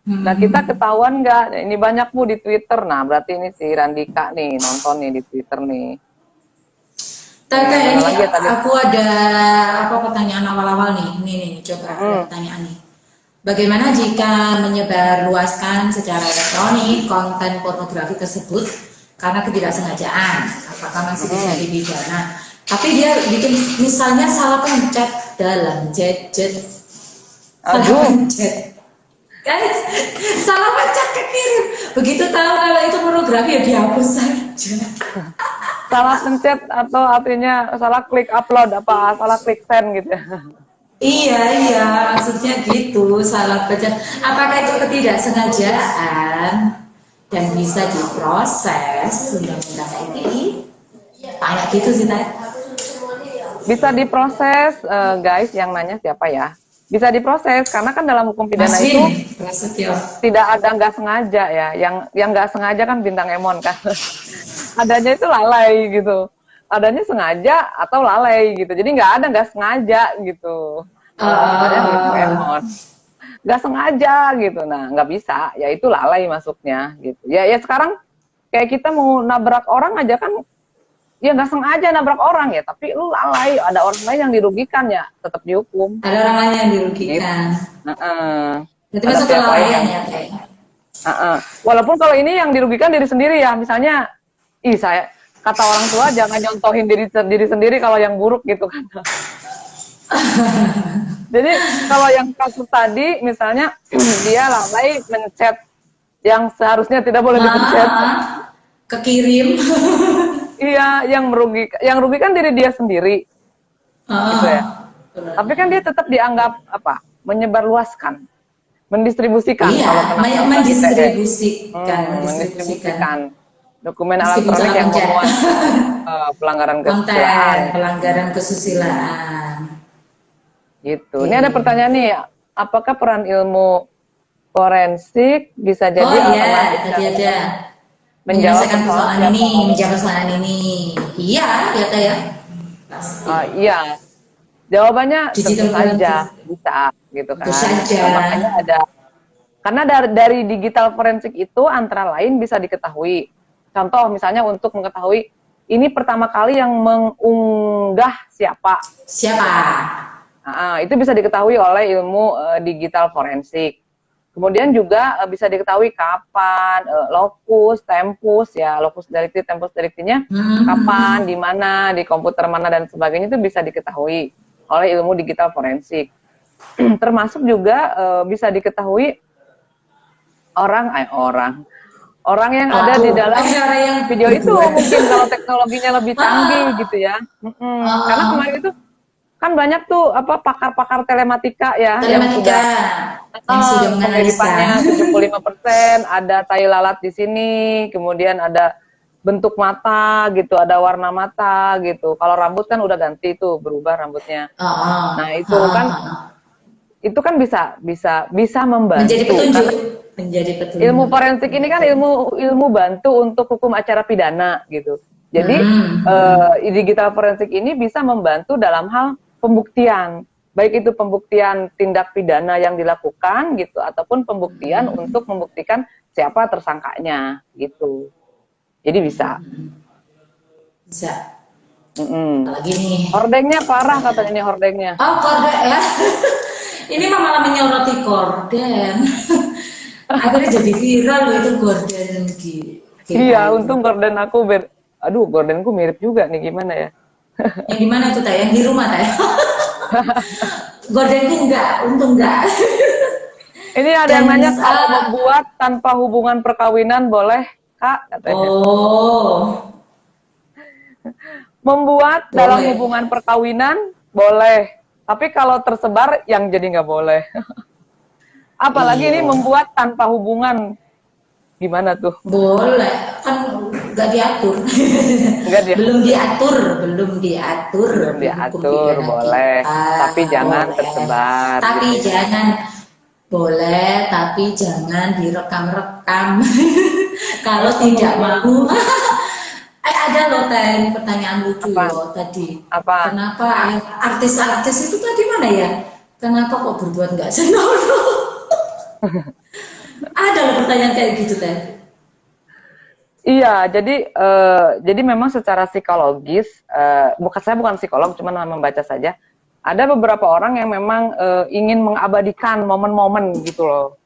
B: Nah kita ketahuan nggak? Ini banyak Bu di Twitter. Nah berarti ini si Randika nih nonton nih di Twitter nih.
A: Tapi ini aku ada pertanyaan awal-awal nih. Nih coba pertanyaan nih. Bagaimana jika menyebarluaskan secara elektronik konten pornografi tersebut karena ketidaksengajaan? Apakah masih bisa dipidana? Tapi dia bikin misalnya salah pencet dalam chat. Salah pencet. Guys, salah pencet kekirim. Begitu tahu kalau itu pornografi ya dihapus saja.
B: Salah pencet atau artinya salah klik upload salah klik send gitu.
A: Iya, maksudnya gitu, salah pencet. Apakah itu ketidaksengajaan dan bisa diproses undang-undang ini? Banyak gitu sih tadi.
B: Bisa diproses, guys, yang nanya siapa ya? Bisa diproses karena kan dalam hukum pidana itu tidak ada nggak sengaja ya. Yang nggak sengaja kan bintang Emon kan. Adanya itu lalai gitu. Adanya sengaja atau lalai gitu. Jadi nggak sengaja gitu. Nggak sengaja gitu. Nah nggak bisa. Ya itu lalai masuknya gitu. Ya sekarang kayak kita mau nabrak orang aja kan. Ya nggak sengaja nabrak orang ya, tapi lu lalai, ada orang lain yang dirugikan ya, tetap dihukum.
A: Ada orang lain yang dirugikan.
B: Gitu.
A: Jadi masuk kelalaian ya,
B: Walaupun kalau ini yang dirugikan diri sendiri ya, misalnya, kata orang tua jangan nyontohin diri sendiri kalau yang buruk gitu kan. Jadi kalau yang kasus tadi, misalnya dia lalai mencet yang seharusnya tidak boleh dipencet,
A: kekirim.
B: iya, yang merugikan diri dia sendiri, gitu ya. Tapi kan dia tetap dianggap apa? Menyebarluaskan, mendistribusikan.
A: Iya,
B: kalau kena
A: mendistribusikan
B: dokumen elektronik yang memuat pelanggaran kesusilaan.
A: Pelanggaran kesusilaan.
B: Gitu. Ini ada pertanyaan nih, apakah peran ilmu forensik bisa jadi
A: tadi ada
B: menjawab
A: persoalan ini. Iya, ya Teh ya.
B: Iya. Jawabannya tentu saja bisa gitu kan. Makanya ada, karena dari digital forensik itu antara lain bisa diketahui. Contoh misalnya untuk mengetahui ini pertama kali yang mengunggah siapa. Itu bisa diketahui oleh ilmu digital forensik. Kemudian juga bisa diketahui kapan, locus, tempus, ya locus delicti, tempus delictinya, kapan, di mana, di komputer mana dan sebagainya itu bisa diketahui oleh ilmu digital forensik. Termasuk juga bisa diketahui orang yang ada di dalam video itu mungkin kalau teknologinya lebih canggih gitu ya. Karena kemarin itu kan banyak tuh pakar-pakar telematika ya yang sudah pengiripannya 75%, ada tai lalat di sini, kemudian ada bentuk mata gitu, ada warna mata gitu. Kalau rambut kan udah ganti tuh, berubah rambutnya. Nah, itu kan bisa membantu.
A: Menjadi petunjuk.
B: Ilmu forensik ini kan ilmu bantu untuk hukum acara pidana gitu. Jadi digital forensik ini bisa membantu dalam hal pembuktian, baik itu pembuktian tindak pidana yang dilakukan gitu, ataupun pembuktian untuk membuktikan siapa tersangkanya gitu. Jadi bisa.
A: Lagi nih.
B: Hordengnya parah katanya ini hordengnya.
A: Oh, korden ya. Ini malah menyoroti korden. Akhirnya jadi viral loh itu gorden
B: Iya, untung gorden aku gordenku mirip juga nih, gimana ya?
A: Yang di mana tuh Teh? Yang di rumah Teh? Gordenku untung enggak. Ini
B: ada yang nanya kalau membuat tanpa hubungan perkawinan boleh, Kak? Katanya. Membuat dalam hubungan perkawinan boleh, tapi kalau tersebar yang jadi nggak boleh. Apalagi ini membuat tanpa hubungan, gimana tuh?
A: Boleh, kan nggak diatur. Belum diatur,
B: boleh. Tapi jangan tersebar.
A: Tapi jangan direkam-rekam. Kalau tidak mau. Ada loh Teh, pertanyaan lucu loh tadi. Kenapa artis-artis itu tadi mana ya? Kenapa kok berbuat nggak senonoh? Ada loh pertanyaan kayak gitu Teh.
B: Iya, jadi memang secara psikologis, saya bukan psikolog, cuma membaca saja. Ada beberapa orang yang memang ingin mengabadikan momen-momen gitu loh,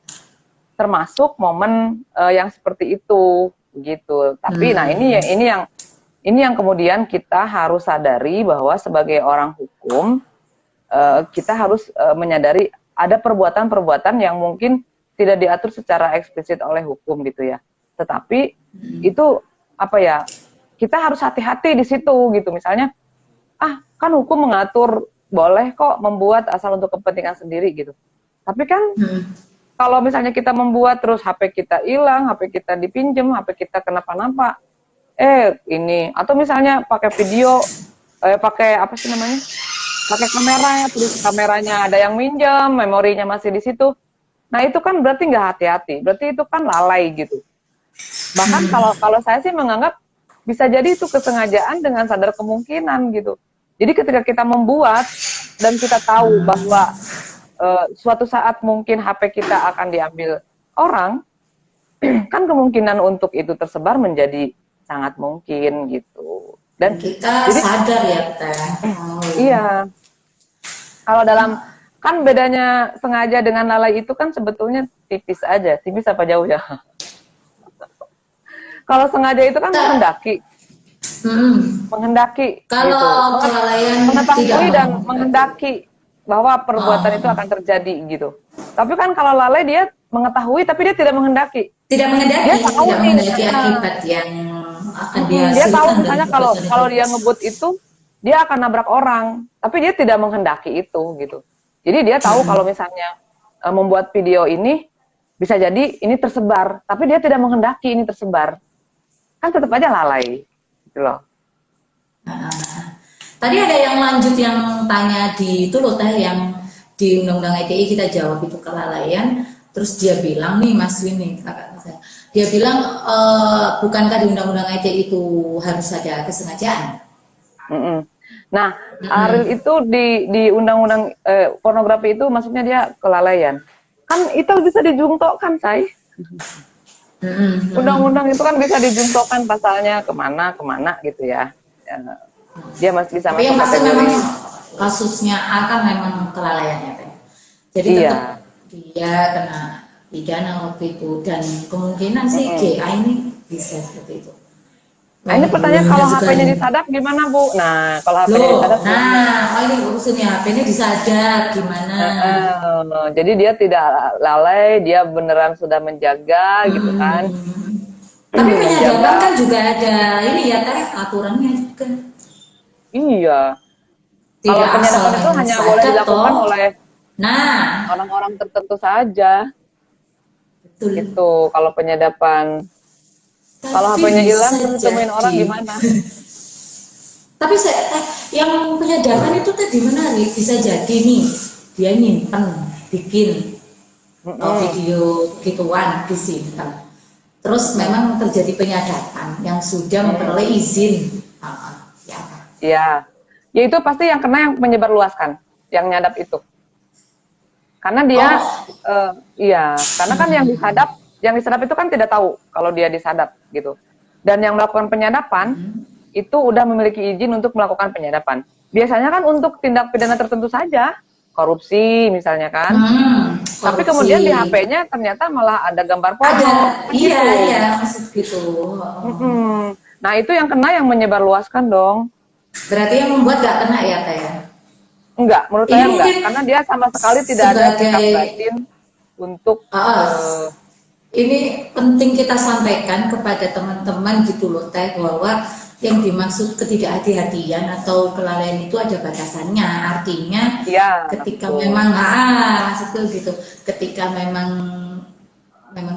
B: termasuk momen yang seperti itu, gitu. Tapi nah ini yang kemudian kita harus sadari bahwa sebagai orang hukum kita harus menyadari ada perbuatan-perbuatan yang mungkin tidak diatur secara eksplisit oleh hukum gitu ya. Tetapi itu kita harus hati-hati di situ gitu. Misalnya, kan hukum mengatur boleh kok membuat asal untuk kepentingan sendiri gitu. Tapi kan kalau misalnya kita membuat terus HP kita hilang, HP kita dipinjem, HP kita kenapa-napa, atau misalnya pakai video, pakai pakai kamera, terus kameranya ada yang minjem, memorinya masih di situ. Nah itu kan berarti nggak hati-hati, berarti itu kan lalai gitu. Bahkan kalau saya sih menganggap bisa jadi itu kesengajaan dengan sadar kemungkinan gitu. Jadi ketika kita membuat dan kita tahu bahwa suatu saat mungkin HP kita akan diambil orang, kan kemungkinan untuk itu tersebar menjadi sangat mungkin gitu. Dan
A: kita sadar ya Teh.
B: Iya. Kan bedanya sengaja dengan lalai itu kan sebetulnya tipis aja. Tipis apa jauh ya? Kalau sengaja itu kan menghendaki. Menghendaki
A: Kalau
B: gitu.
A: kelalaian
B: Mengetahui
A: tidak
B: dan
A: menghendaki.
B: menghendaki bahwa perbuatan itu akan terjadi gitu. Tapi kan kalau lalai dia mengetahui tapi dia tidak menghendaki.
A: Tidak menghendaki,
B: Dia tahu
A: tidak
B: nih,
A: menghendaki akibat yang akan
B: dia
A: dihasilkan
B: tahu
A: dari
B: misalnya
A: perbuatan
B: kalau
A: itu.
B: dia ngebut itu dia akan nabrak orang, tapi dia tidak menghendaki itu gitu. Jadi dia tahu kalau misalnya membuat video ini bisa jadi ini tersebar, tapi dia tidak menghendaki ini tersebar. Kan tetap aja lalai gitu loh.
A: Tadi ada yang lanjut yang tanya di itu loh Teh, yang di Undang-Undang ITE kita jawab itu kelalaian. Terus dia bilang nih Mas Win nih kakak saya, dia bilang bukankah di Undang-Undang ITE itu harus ada kesengajaan?
B: Nah, Ariel itu di undang-undang pornografi itu maksudnya dia kelalaian. Kan itu bisa dijungtokkan, Say. Undang-undang itu kan bisa dijungtokkan pasalnya kemana gitu ya. Dia masih bisa
A: Tapi yang
B: masuk
A: pasti
B: kategori.
A: memang kasusnya A kan memang kelalaian ya Teh. Jadi tetap dia kena pidana waktu itu dan kemungkinan sih GA ini bisa seperti itu.
B: Nah, ini pertanyaan kalau HP-nya disadap gimana, Bu? Nah, kalau HP-nya disadap
A: nah, ini urusannya HP-nya disadap gimana?
B: Jadi dia tidak lalai, dia beneran sudah menjaga gitu kan.
A: Tapi penyadapan kan juga ada ini ya Teh, aturannya juga.
B: Iya.
A: Tidak
B: Kalau penyadapan itu hanya boleh dilakukan oleh orang-orang tertentu saja.
A: Betul.
B: Itu kalau penyadapan. Kalau HP-nya hilang terus temuin orang gimana?
A: Tapi yang penyadapan itu tadi menarik, bisa jadi nih dia nyimpen, bikin video gituan disimpan. Terus memang terjadi penyadapan yang sudah memperoleh izin.
B: Iya, ya itu pasti yang kena yang menyebarluaskan, yang nyadap itu. Karena dia, karena kan yang disadap itu kan tidak tahu kalau dia disadap gitu. Dan yang melakukan penyadapan itu udah memiliki izin untuk melakukan penyadapan. Biasanya kan untuk tindak pidana tertentu saja, korupsi misalnya kan. Tapi kemudian di HP-nya ternyata malah ada gambar porno.
A: Iya, maksud gitu.
B: Nah itu yang kena yang menyebarluaskan dong.
A: Berarti yang membuat gak kena ya Teh?
B: Enggak, menurut saya enggak. Karena dia sama sekali tidak ada sikap batin untuk
A: ini penting kita sampaikan kepada teman-teman gitu loh Teh, bahwa yang dimaksud ketidakhati-hatian atau kelalaian itu ada batasannya. Artinya ketika memang gitu, ketika memang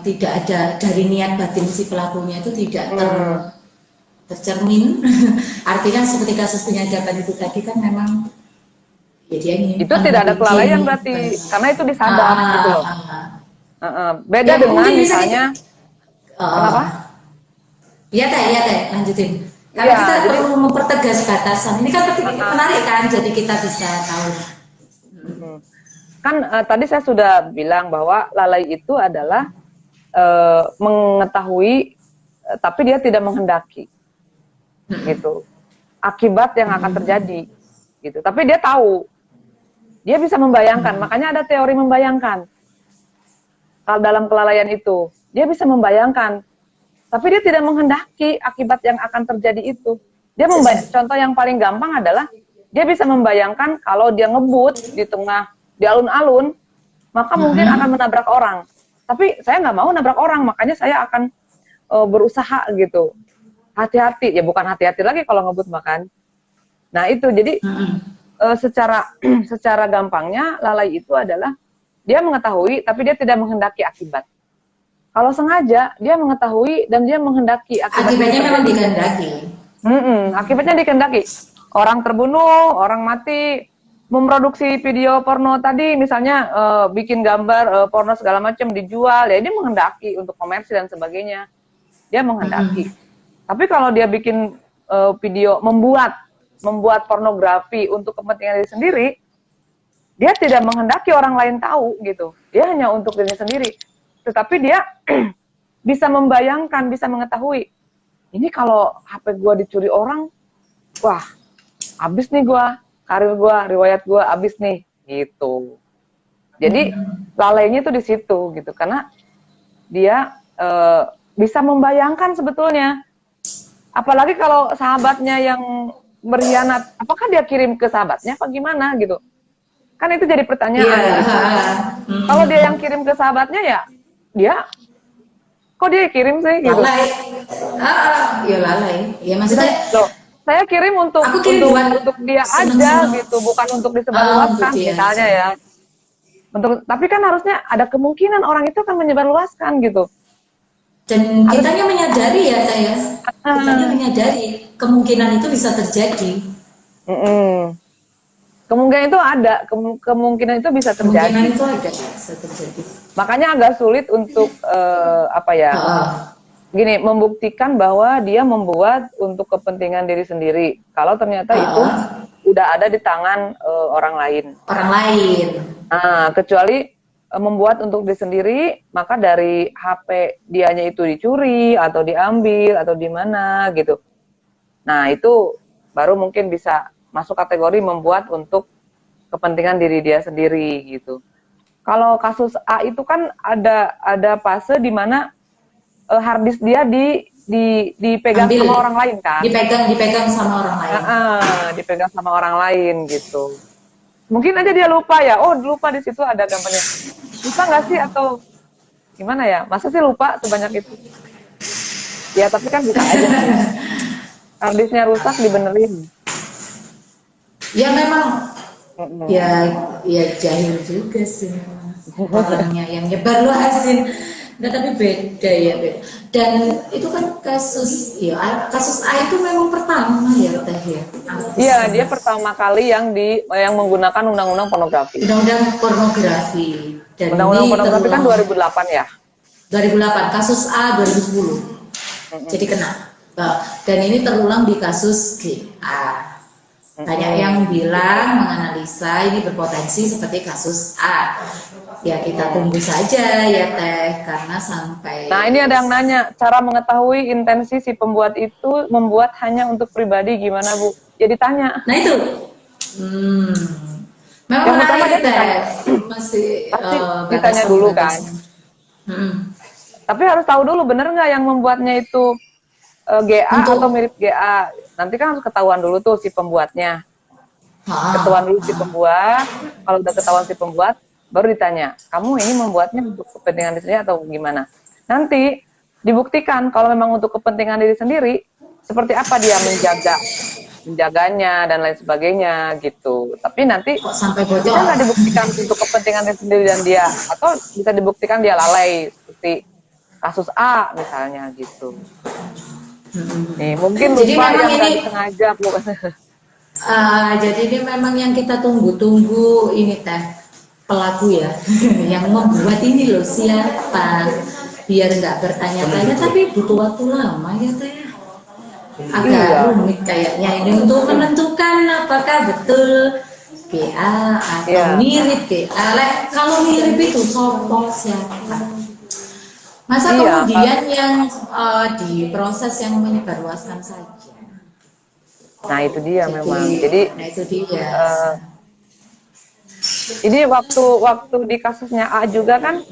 A: tidak ada dari niat batin si pelakunya itu tidak tercermin. Artinya seperti kasus penyadapan itu tadi kan memang ya dia
B: itu tidak ada kelalaian berarti karena itu disadap gitu loh. Beda ya, dengan misalnya kenapa?
A: Iya Teh, lanjutin. Karena kita perlu mempertegas batasan. Ini kan menarik kan, jadi kita bisa tahu.
B: Kan tadi saya sudah bilang bahwa lalai itu adalah mengetahui tapi dia tidak menghendaki, gitu. Akibat yang akan terjadi, gitu. Tapi dia tahu, dia bisa membayangkan. Makanya ada teori membayangkan. Kalau dalam kelalaian itu, dia bisa membayangkan. Tapi dia tidak menghendaki akibat yang akan terjadi itu. Dia contoh yang paling gampang adalah dia bisa membayangkan kalau dia ngebut di alun-alun, maka mungkin akan menabrak orang. Tapi saya nggak mau nabrak orang, makanya saya akan berusaha gitu. Hati-hati, ya bukan hati-hati lagi kalau ngebut makan. Nah itu jadi secara gampangnya lalai itu adalah dia mengetahui tapi dia tidak menghendaki akibat. Kalau sengaja, dia mengetahui dan dia menghendaki
A: akibatnya memang dikehendaki.
B: Akibatnya dikehendaki. Orang terbunuh, orang mati, memproduksi video porno tadi, misalnya bikin gambar porno segala macam dijual, ya dia menghendaki untuk komersil dan sebagainya. Dia menghendaki. Tapi kalau dia bikin video membuat pornografi untuk kepentingan diri sendiri, dia tidak menghendaki orang lain tahu gitu. Dia hanya untuk dirinya sendiri. Tetapi dia bisa membayangkan, bisa mengetahui, ini kalau HP gua dicuri orang, wah, habis nih gua, karir gua, riwayat gua habis nih, gitu. Jadi lalainya tuh di situ gitu, karena dia bisa membayangkan sebetulnya. Apalagi kalau sahabatnya yang berkhianat, apakah dia kirim ke sahabatnya apa gimana gitu? Kan itu jadi pertanyaan.
A: Iya.
B: Gitu. Kalau dia yang kirim ke sahabatnya ya, dia kok dia kirim sih gitu.
A: Lalai. Ya lalai. Ya maksudnya
B: Loh, saya kirim untuk
A: aku kirim
B: untuk dia aja gitu, bukan untuk disebarluaskan misalnya ya. Tapi kan harusnya ada kemungkinan orang itu akan menyebarluaskan gitu.
A: Dan kitanya menyadari ya saya, kitanya menyadari kemungkinan itu bisa terjadi.
B: Kemungkinan itu ada, kemungkinan itu bisa terjadi.
A: Kemungkinan itu ada, bisa terjadi.
B: Makanya agak sulit untuk gini, membuktikan bahwa dia membuat untuk kepentingan diri sendiri. Kalau ternyata itu udah ada di tangan orang lain.
A: Orang lain.
B: Nah, kecuali membuat untuk diri sendiri, maka dari HP dianya itu dicuri atau diambil atau di mana gitu. Nah, itu baru mungkin bisa masuk kategori membuat untuk kepentingan diri dia sendiri gitu. Kalau kasus A itu kan ada fase di mana harddisk dia dipegang sama orang lain kan?
A: Dipegang sama orang lain.
B: Dipegang sama orang lain gitu. Mungkin aja dia lupa ya. Oh, lupa di situ ada gambarnya. Lupa nggak sih atau gimana ya? Masa sih lupa sebanyak itu? Ya tapi kan bisa aja. Harddisknya rusak dibenerin.
A: Ya memang. Ya jahil juga sih orangnya yang nyebar luasin. Nah, tapi beda ya, beda. Dan itu kan kasus A itu memang pertama ya Teh ya.
B: Iya, dia pertama kali yang menggunakan undang-undang pornografi.
A: Undang-undang pornografi. Dan
B: undang-undang pornografi kan 2008 ya.
A: 2008, kasus A 2010. Jadi kena. Dan ini terulang di kasus GA. Banyak yang bilang menganalisa ini berpotensi seperti kasus A. Ya kita tunggu saja ya Teh, karena sampai.
B: Nah ini ada yang nanya, cara mengetahui intensi si pembuat itu membuat hanya untuk pribadi gimana Bu? Ya ditanya.
A: Nah itu. Memang
B: yang pertama dia
A: Teh masih
B: ditanya dulu kan. Tapi harus tahu dulu bener nggak yang membuatnya itu GA atau mirip GA. Nanti kan harus ketahuan dulu tuh si pembuatnya. Ketahuan dulu si pembuat. Kalau udah ketahuan si pembuat, baru ditanya, kamu ini membuatnya untuk kepentingan diri sendiri atau gimana? Nanti dibuktikan kalau memang untuk kepentingan diri sendiri, seperti apa dia menjaganya dan lain sebagainya gitu. Tapi nanti bisa nggak dibuktikan untuk kepentingan diri sendiri dan dia, atau bisa dibuktikan dia lalai seperti kasus A misalnya gitu. Nih mungkin lupa yang nggak disengaja Bu.
A: Jadi ini memang yang kita tunggu-tunggu ini Teh, pelaku ya yang membuat ini loh siapa, biar nggak bertanya-tanya tapi butuh waktu lama ya Teh, agak rumit kayaknya ini untuk menentukan apakah betul GA atau mirip GA. Kalau mirip itu sopok siapa? Masa kemudian yang diproses yang menyebarluaskan saja.
B: Nah itu dia memang. Jadi
A: nah itu dia.
B: Ini waktu di kasusnya A juga kan,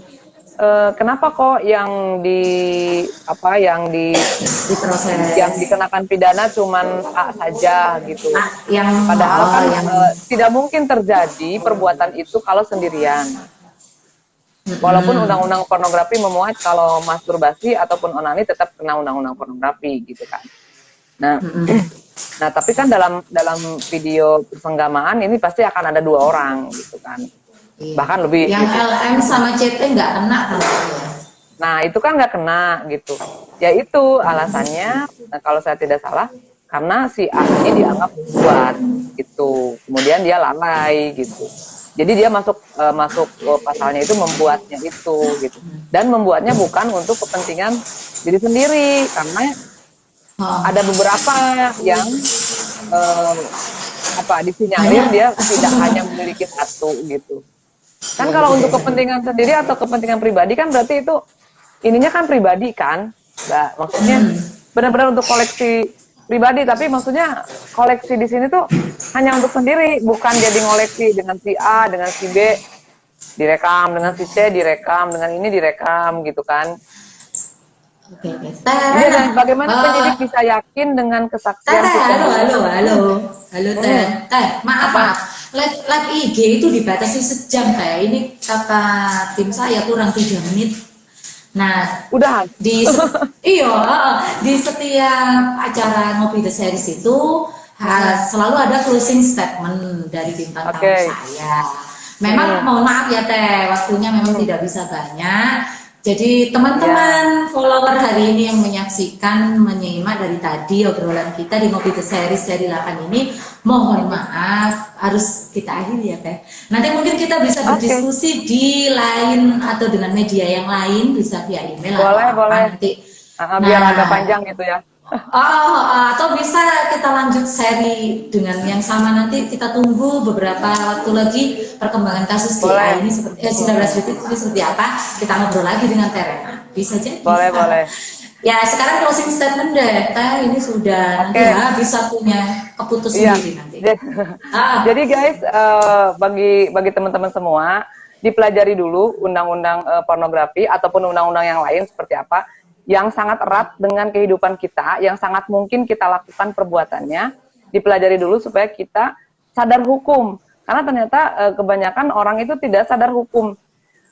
B: kenapa kok yang diproses, yang dikenakan pidana cuman A saja gitu. Padahal kan tidak mungkin terjadi perbuatan itu kalau sendirian. Walaupun undang-undang pornografi memuat kalau masturbasi ataupun onani tetap kena undang-undang pornografi gitu kan. Nah tapi kan dalam video persenggamaan ini pasti akan ada 2 orang gitu kan. Bahkan lebih.
A: Yang gitu. LM sama CT nggak kena kan?
B: Nah itu kan nggak kena gitu. Ya itu alasannya, kalau saya tidak salah, karena si A ini dianggap kuat gitu. Kemudian dia lalai gitu. Jadi dia masuk pasalnya itu membuatnya itu gitu. Dan membuatnya bukan untuk kepentingan diri sendiri, karena ada beberapa yang disinyalir dia tidak hanya memiliki satu gitu. Kan kalau untuk kepentingan sendiri atau kepentingan pribadi kan berarti itu ininya kan pribadi kan, maksudnya benar-benar untuk koleksi pribadi, tapi maksudnya koleksi di sini tuh hanya untuk sendiri, bukan jadi ngoleksi dengan si A, dengan si B, direkam dengan si C, direkam dengan ini, direkam gitu kan.
A: Oke, oke.
B: Iya, dan bagaimana penyidik bisa yakin dengan kesaksian si
A: Halo, maaf, maaf. Live IG itu dibatasi sejam kayak ini kata tim saya kurang 3 menit. Nah,
B: udahan.
A: Di setiap acara Ngopi The Series itu selalu ada closing statement dari bintang tamu saya. Memang mohon maaf ya Teh, waktunya memang tidak bisa banyak. Jadi teman-teman follower hari ini yang menyaksikan, menyimak dari tadi obrolan kita di Ngopi The Series seri 8 ini, mohon maaf harus kita akhiri ya Teh. Nanti mungkin kita bisa berdiskusi di lain atau dengan media yang lain, bisa via email
B: boleh.
A: Nanti.
B: Biar agak panjang gitu ya.
A: Atau bisa kita lanjut seri dengan yang sama, nanti kita tunggu beberapa waktu lagi perkembangan kasus DA ini seperti 19 detik ini seperti apa, kita ngobrol lagi dengan Terena. Bisa jadi.
B: Boleh.
A: Ya sekarang closing statement deh, Teh, ini sudah nanti habis satunya keputus sendiri nanti.
B: Jadi guys, bagi teman-teman semua, dipelajari dulu undang-undang pornografi ataupun undang-undang yang lain seperti apa yang sangat erat dengan kehidupan kita, yang sangat mungkin kita lakukan perbuatannya, dipelajari dulu supaya kita sadar hukum. Karena ternyata kebanyakan orang itu tidak sadar hukum.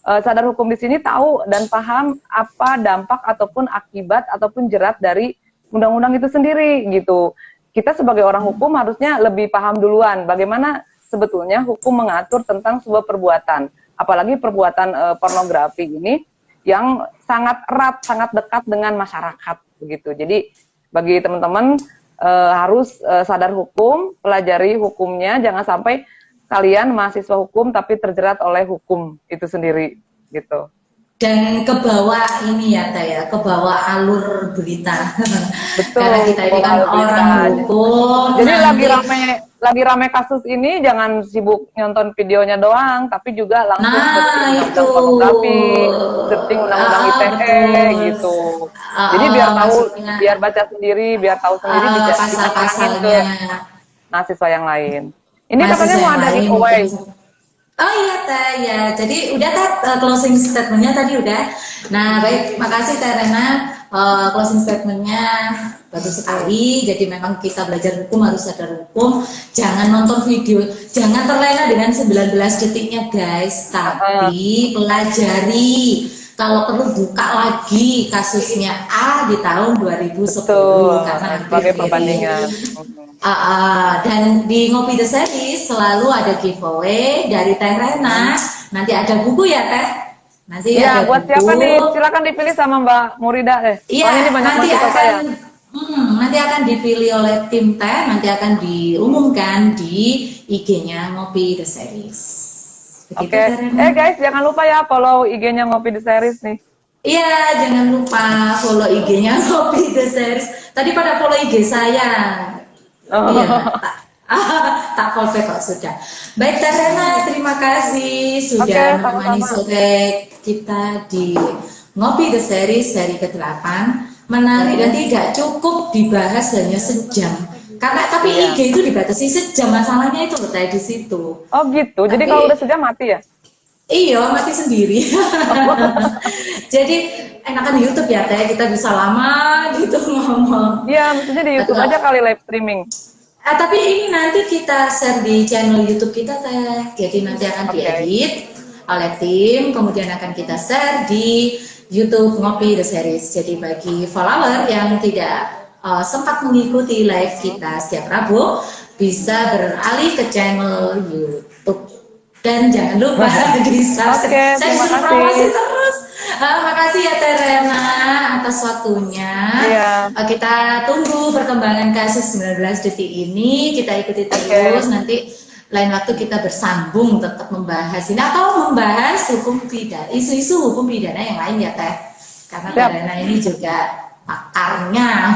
B: Sadar hukum di sini tahu dan paham apa dampak ataupun akibat ataupun jerat dari undang-undang itu sendiri gitu. Kita sebagai orang hukum harusnya lebih paham duluan bagaimana sebetulnya hukum mengatur tentang sebuah perbuatan. Apalagi perbuatan pornografi ini yang sangat erat, sangat dekat dengan masyarakat begitu. Jadi bagi teman-teman harus sadar hukum, pelajari hukumnya, jangan sampai kalian mahasiswa hukum tapi terjerat oleh hukum itu sendiri gitu.
A: Dan ke bawah ini ya Teh ya, ke bawah alur berita.
B: Betul.
A: Karena kita ini kan orang hukum.
B: Jadi lagi rame kasus ini, jangan sibuk nonton videonya doang, tapi juga langsung searching undang-undang pornografi, searching undang-undang ITE gitu. Jadi biar tahu, biar baca sendiri, biar tahu sendiri bisa
A: pasal-pasalnya
B: ke mahasiswa yang lain. Ini katanya mau ada giveaway.
A: Oh iya Teh ya, jadi udah Teh closing statementnya tadi udah. Nah baik, makasih Teh Rena, closing statementnya bagus sekali. Jadi memang kita belajar hukum harus sadar hukum. Jangan nonton video, jangan terlena dengan 19 detiknya guys, tapi pelajari. Kalau perlu buka lagi kasusnya A di tahun 2010.
B: Betul,
A: karena
B: sebagai perbandingan.
A: Dan di Ngopi The Series selalu ada giveaway dari Teh Rena. Nanti ada buku ya Teh? Nanti ada
B: buat buku. Siapa nih? Silakan dipilih sama Mbak Murida deh.
A: Iya, nanti akan dipilih oleh tim Teh. Nanti akan diumumkan di IG-nya Ngopi The Series.
B: Oke. Guys, jangan lupa ya follow IG-nya Ngopi The Series nih.
A: Iya, jangan lupa follow IG-nya Ngopi The Series. Tadi pada follow IG saya. Iya, tak callback kok sudah. Baik Teh Rena, terima kasih sudah menemani sore kita di Ngopi The Series seri ke-8. Menarik dan tidak cukup dibahas hanya sejam. Karena tapi IG itu dibatasi sejam, masalahnya itu loh Teh di situ.
B: Oh gitu. Jadi kalau udah sejam mati ya?
A: Iya, mati sendiri. Jadi enakan di YouTube ya Teh, kita bisa lama gitu ngomong.
B: Iya, maksudnya di YouTube aja kali live streaming.
A: Tapi ini nanti kita share di channel YouTube kita Teh. Jadi nanti akan diedit oleh tim, kemudian akan kita share di YouTube Ngopi The Series. Jadi bagi follower yang tidak sempat mengikuti live kita setiap Rabu, bisa beralih ke channel YouTube. Dan jangan lupa di subscribe. Saya disuruh promosi terus. Makasih ya Teh Rena atas waktunya. Kita tunggu perkembangan kasus 19 detik ini. Kita ikuti terus. Nanti lain waktu kita bersambung tetap membahas ini atau membahas hukum pidana, isu-isu hukum pidana yang lain ya Teh. Karena Teh Rena ini juga pakarnya.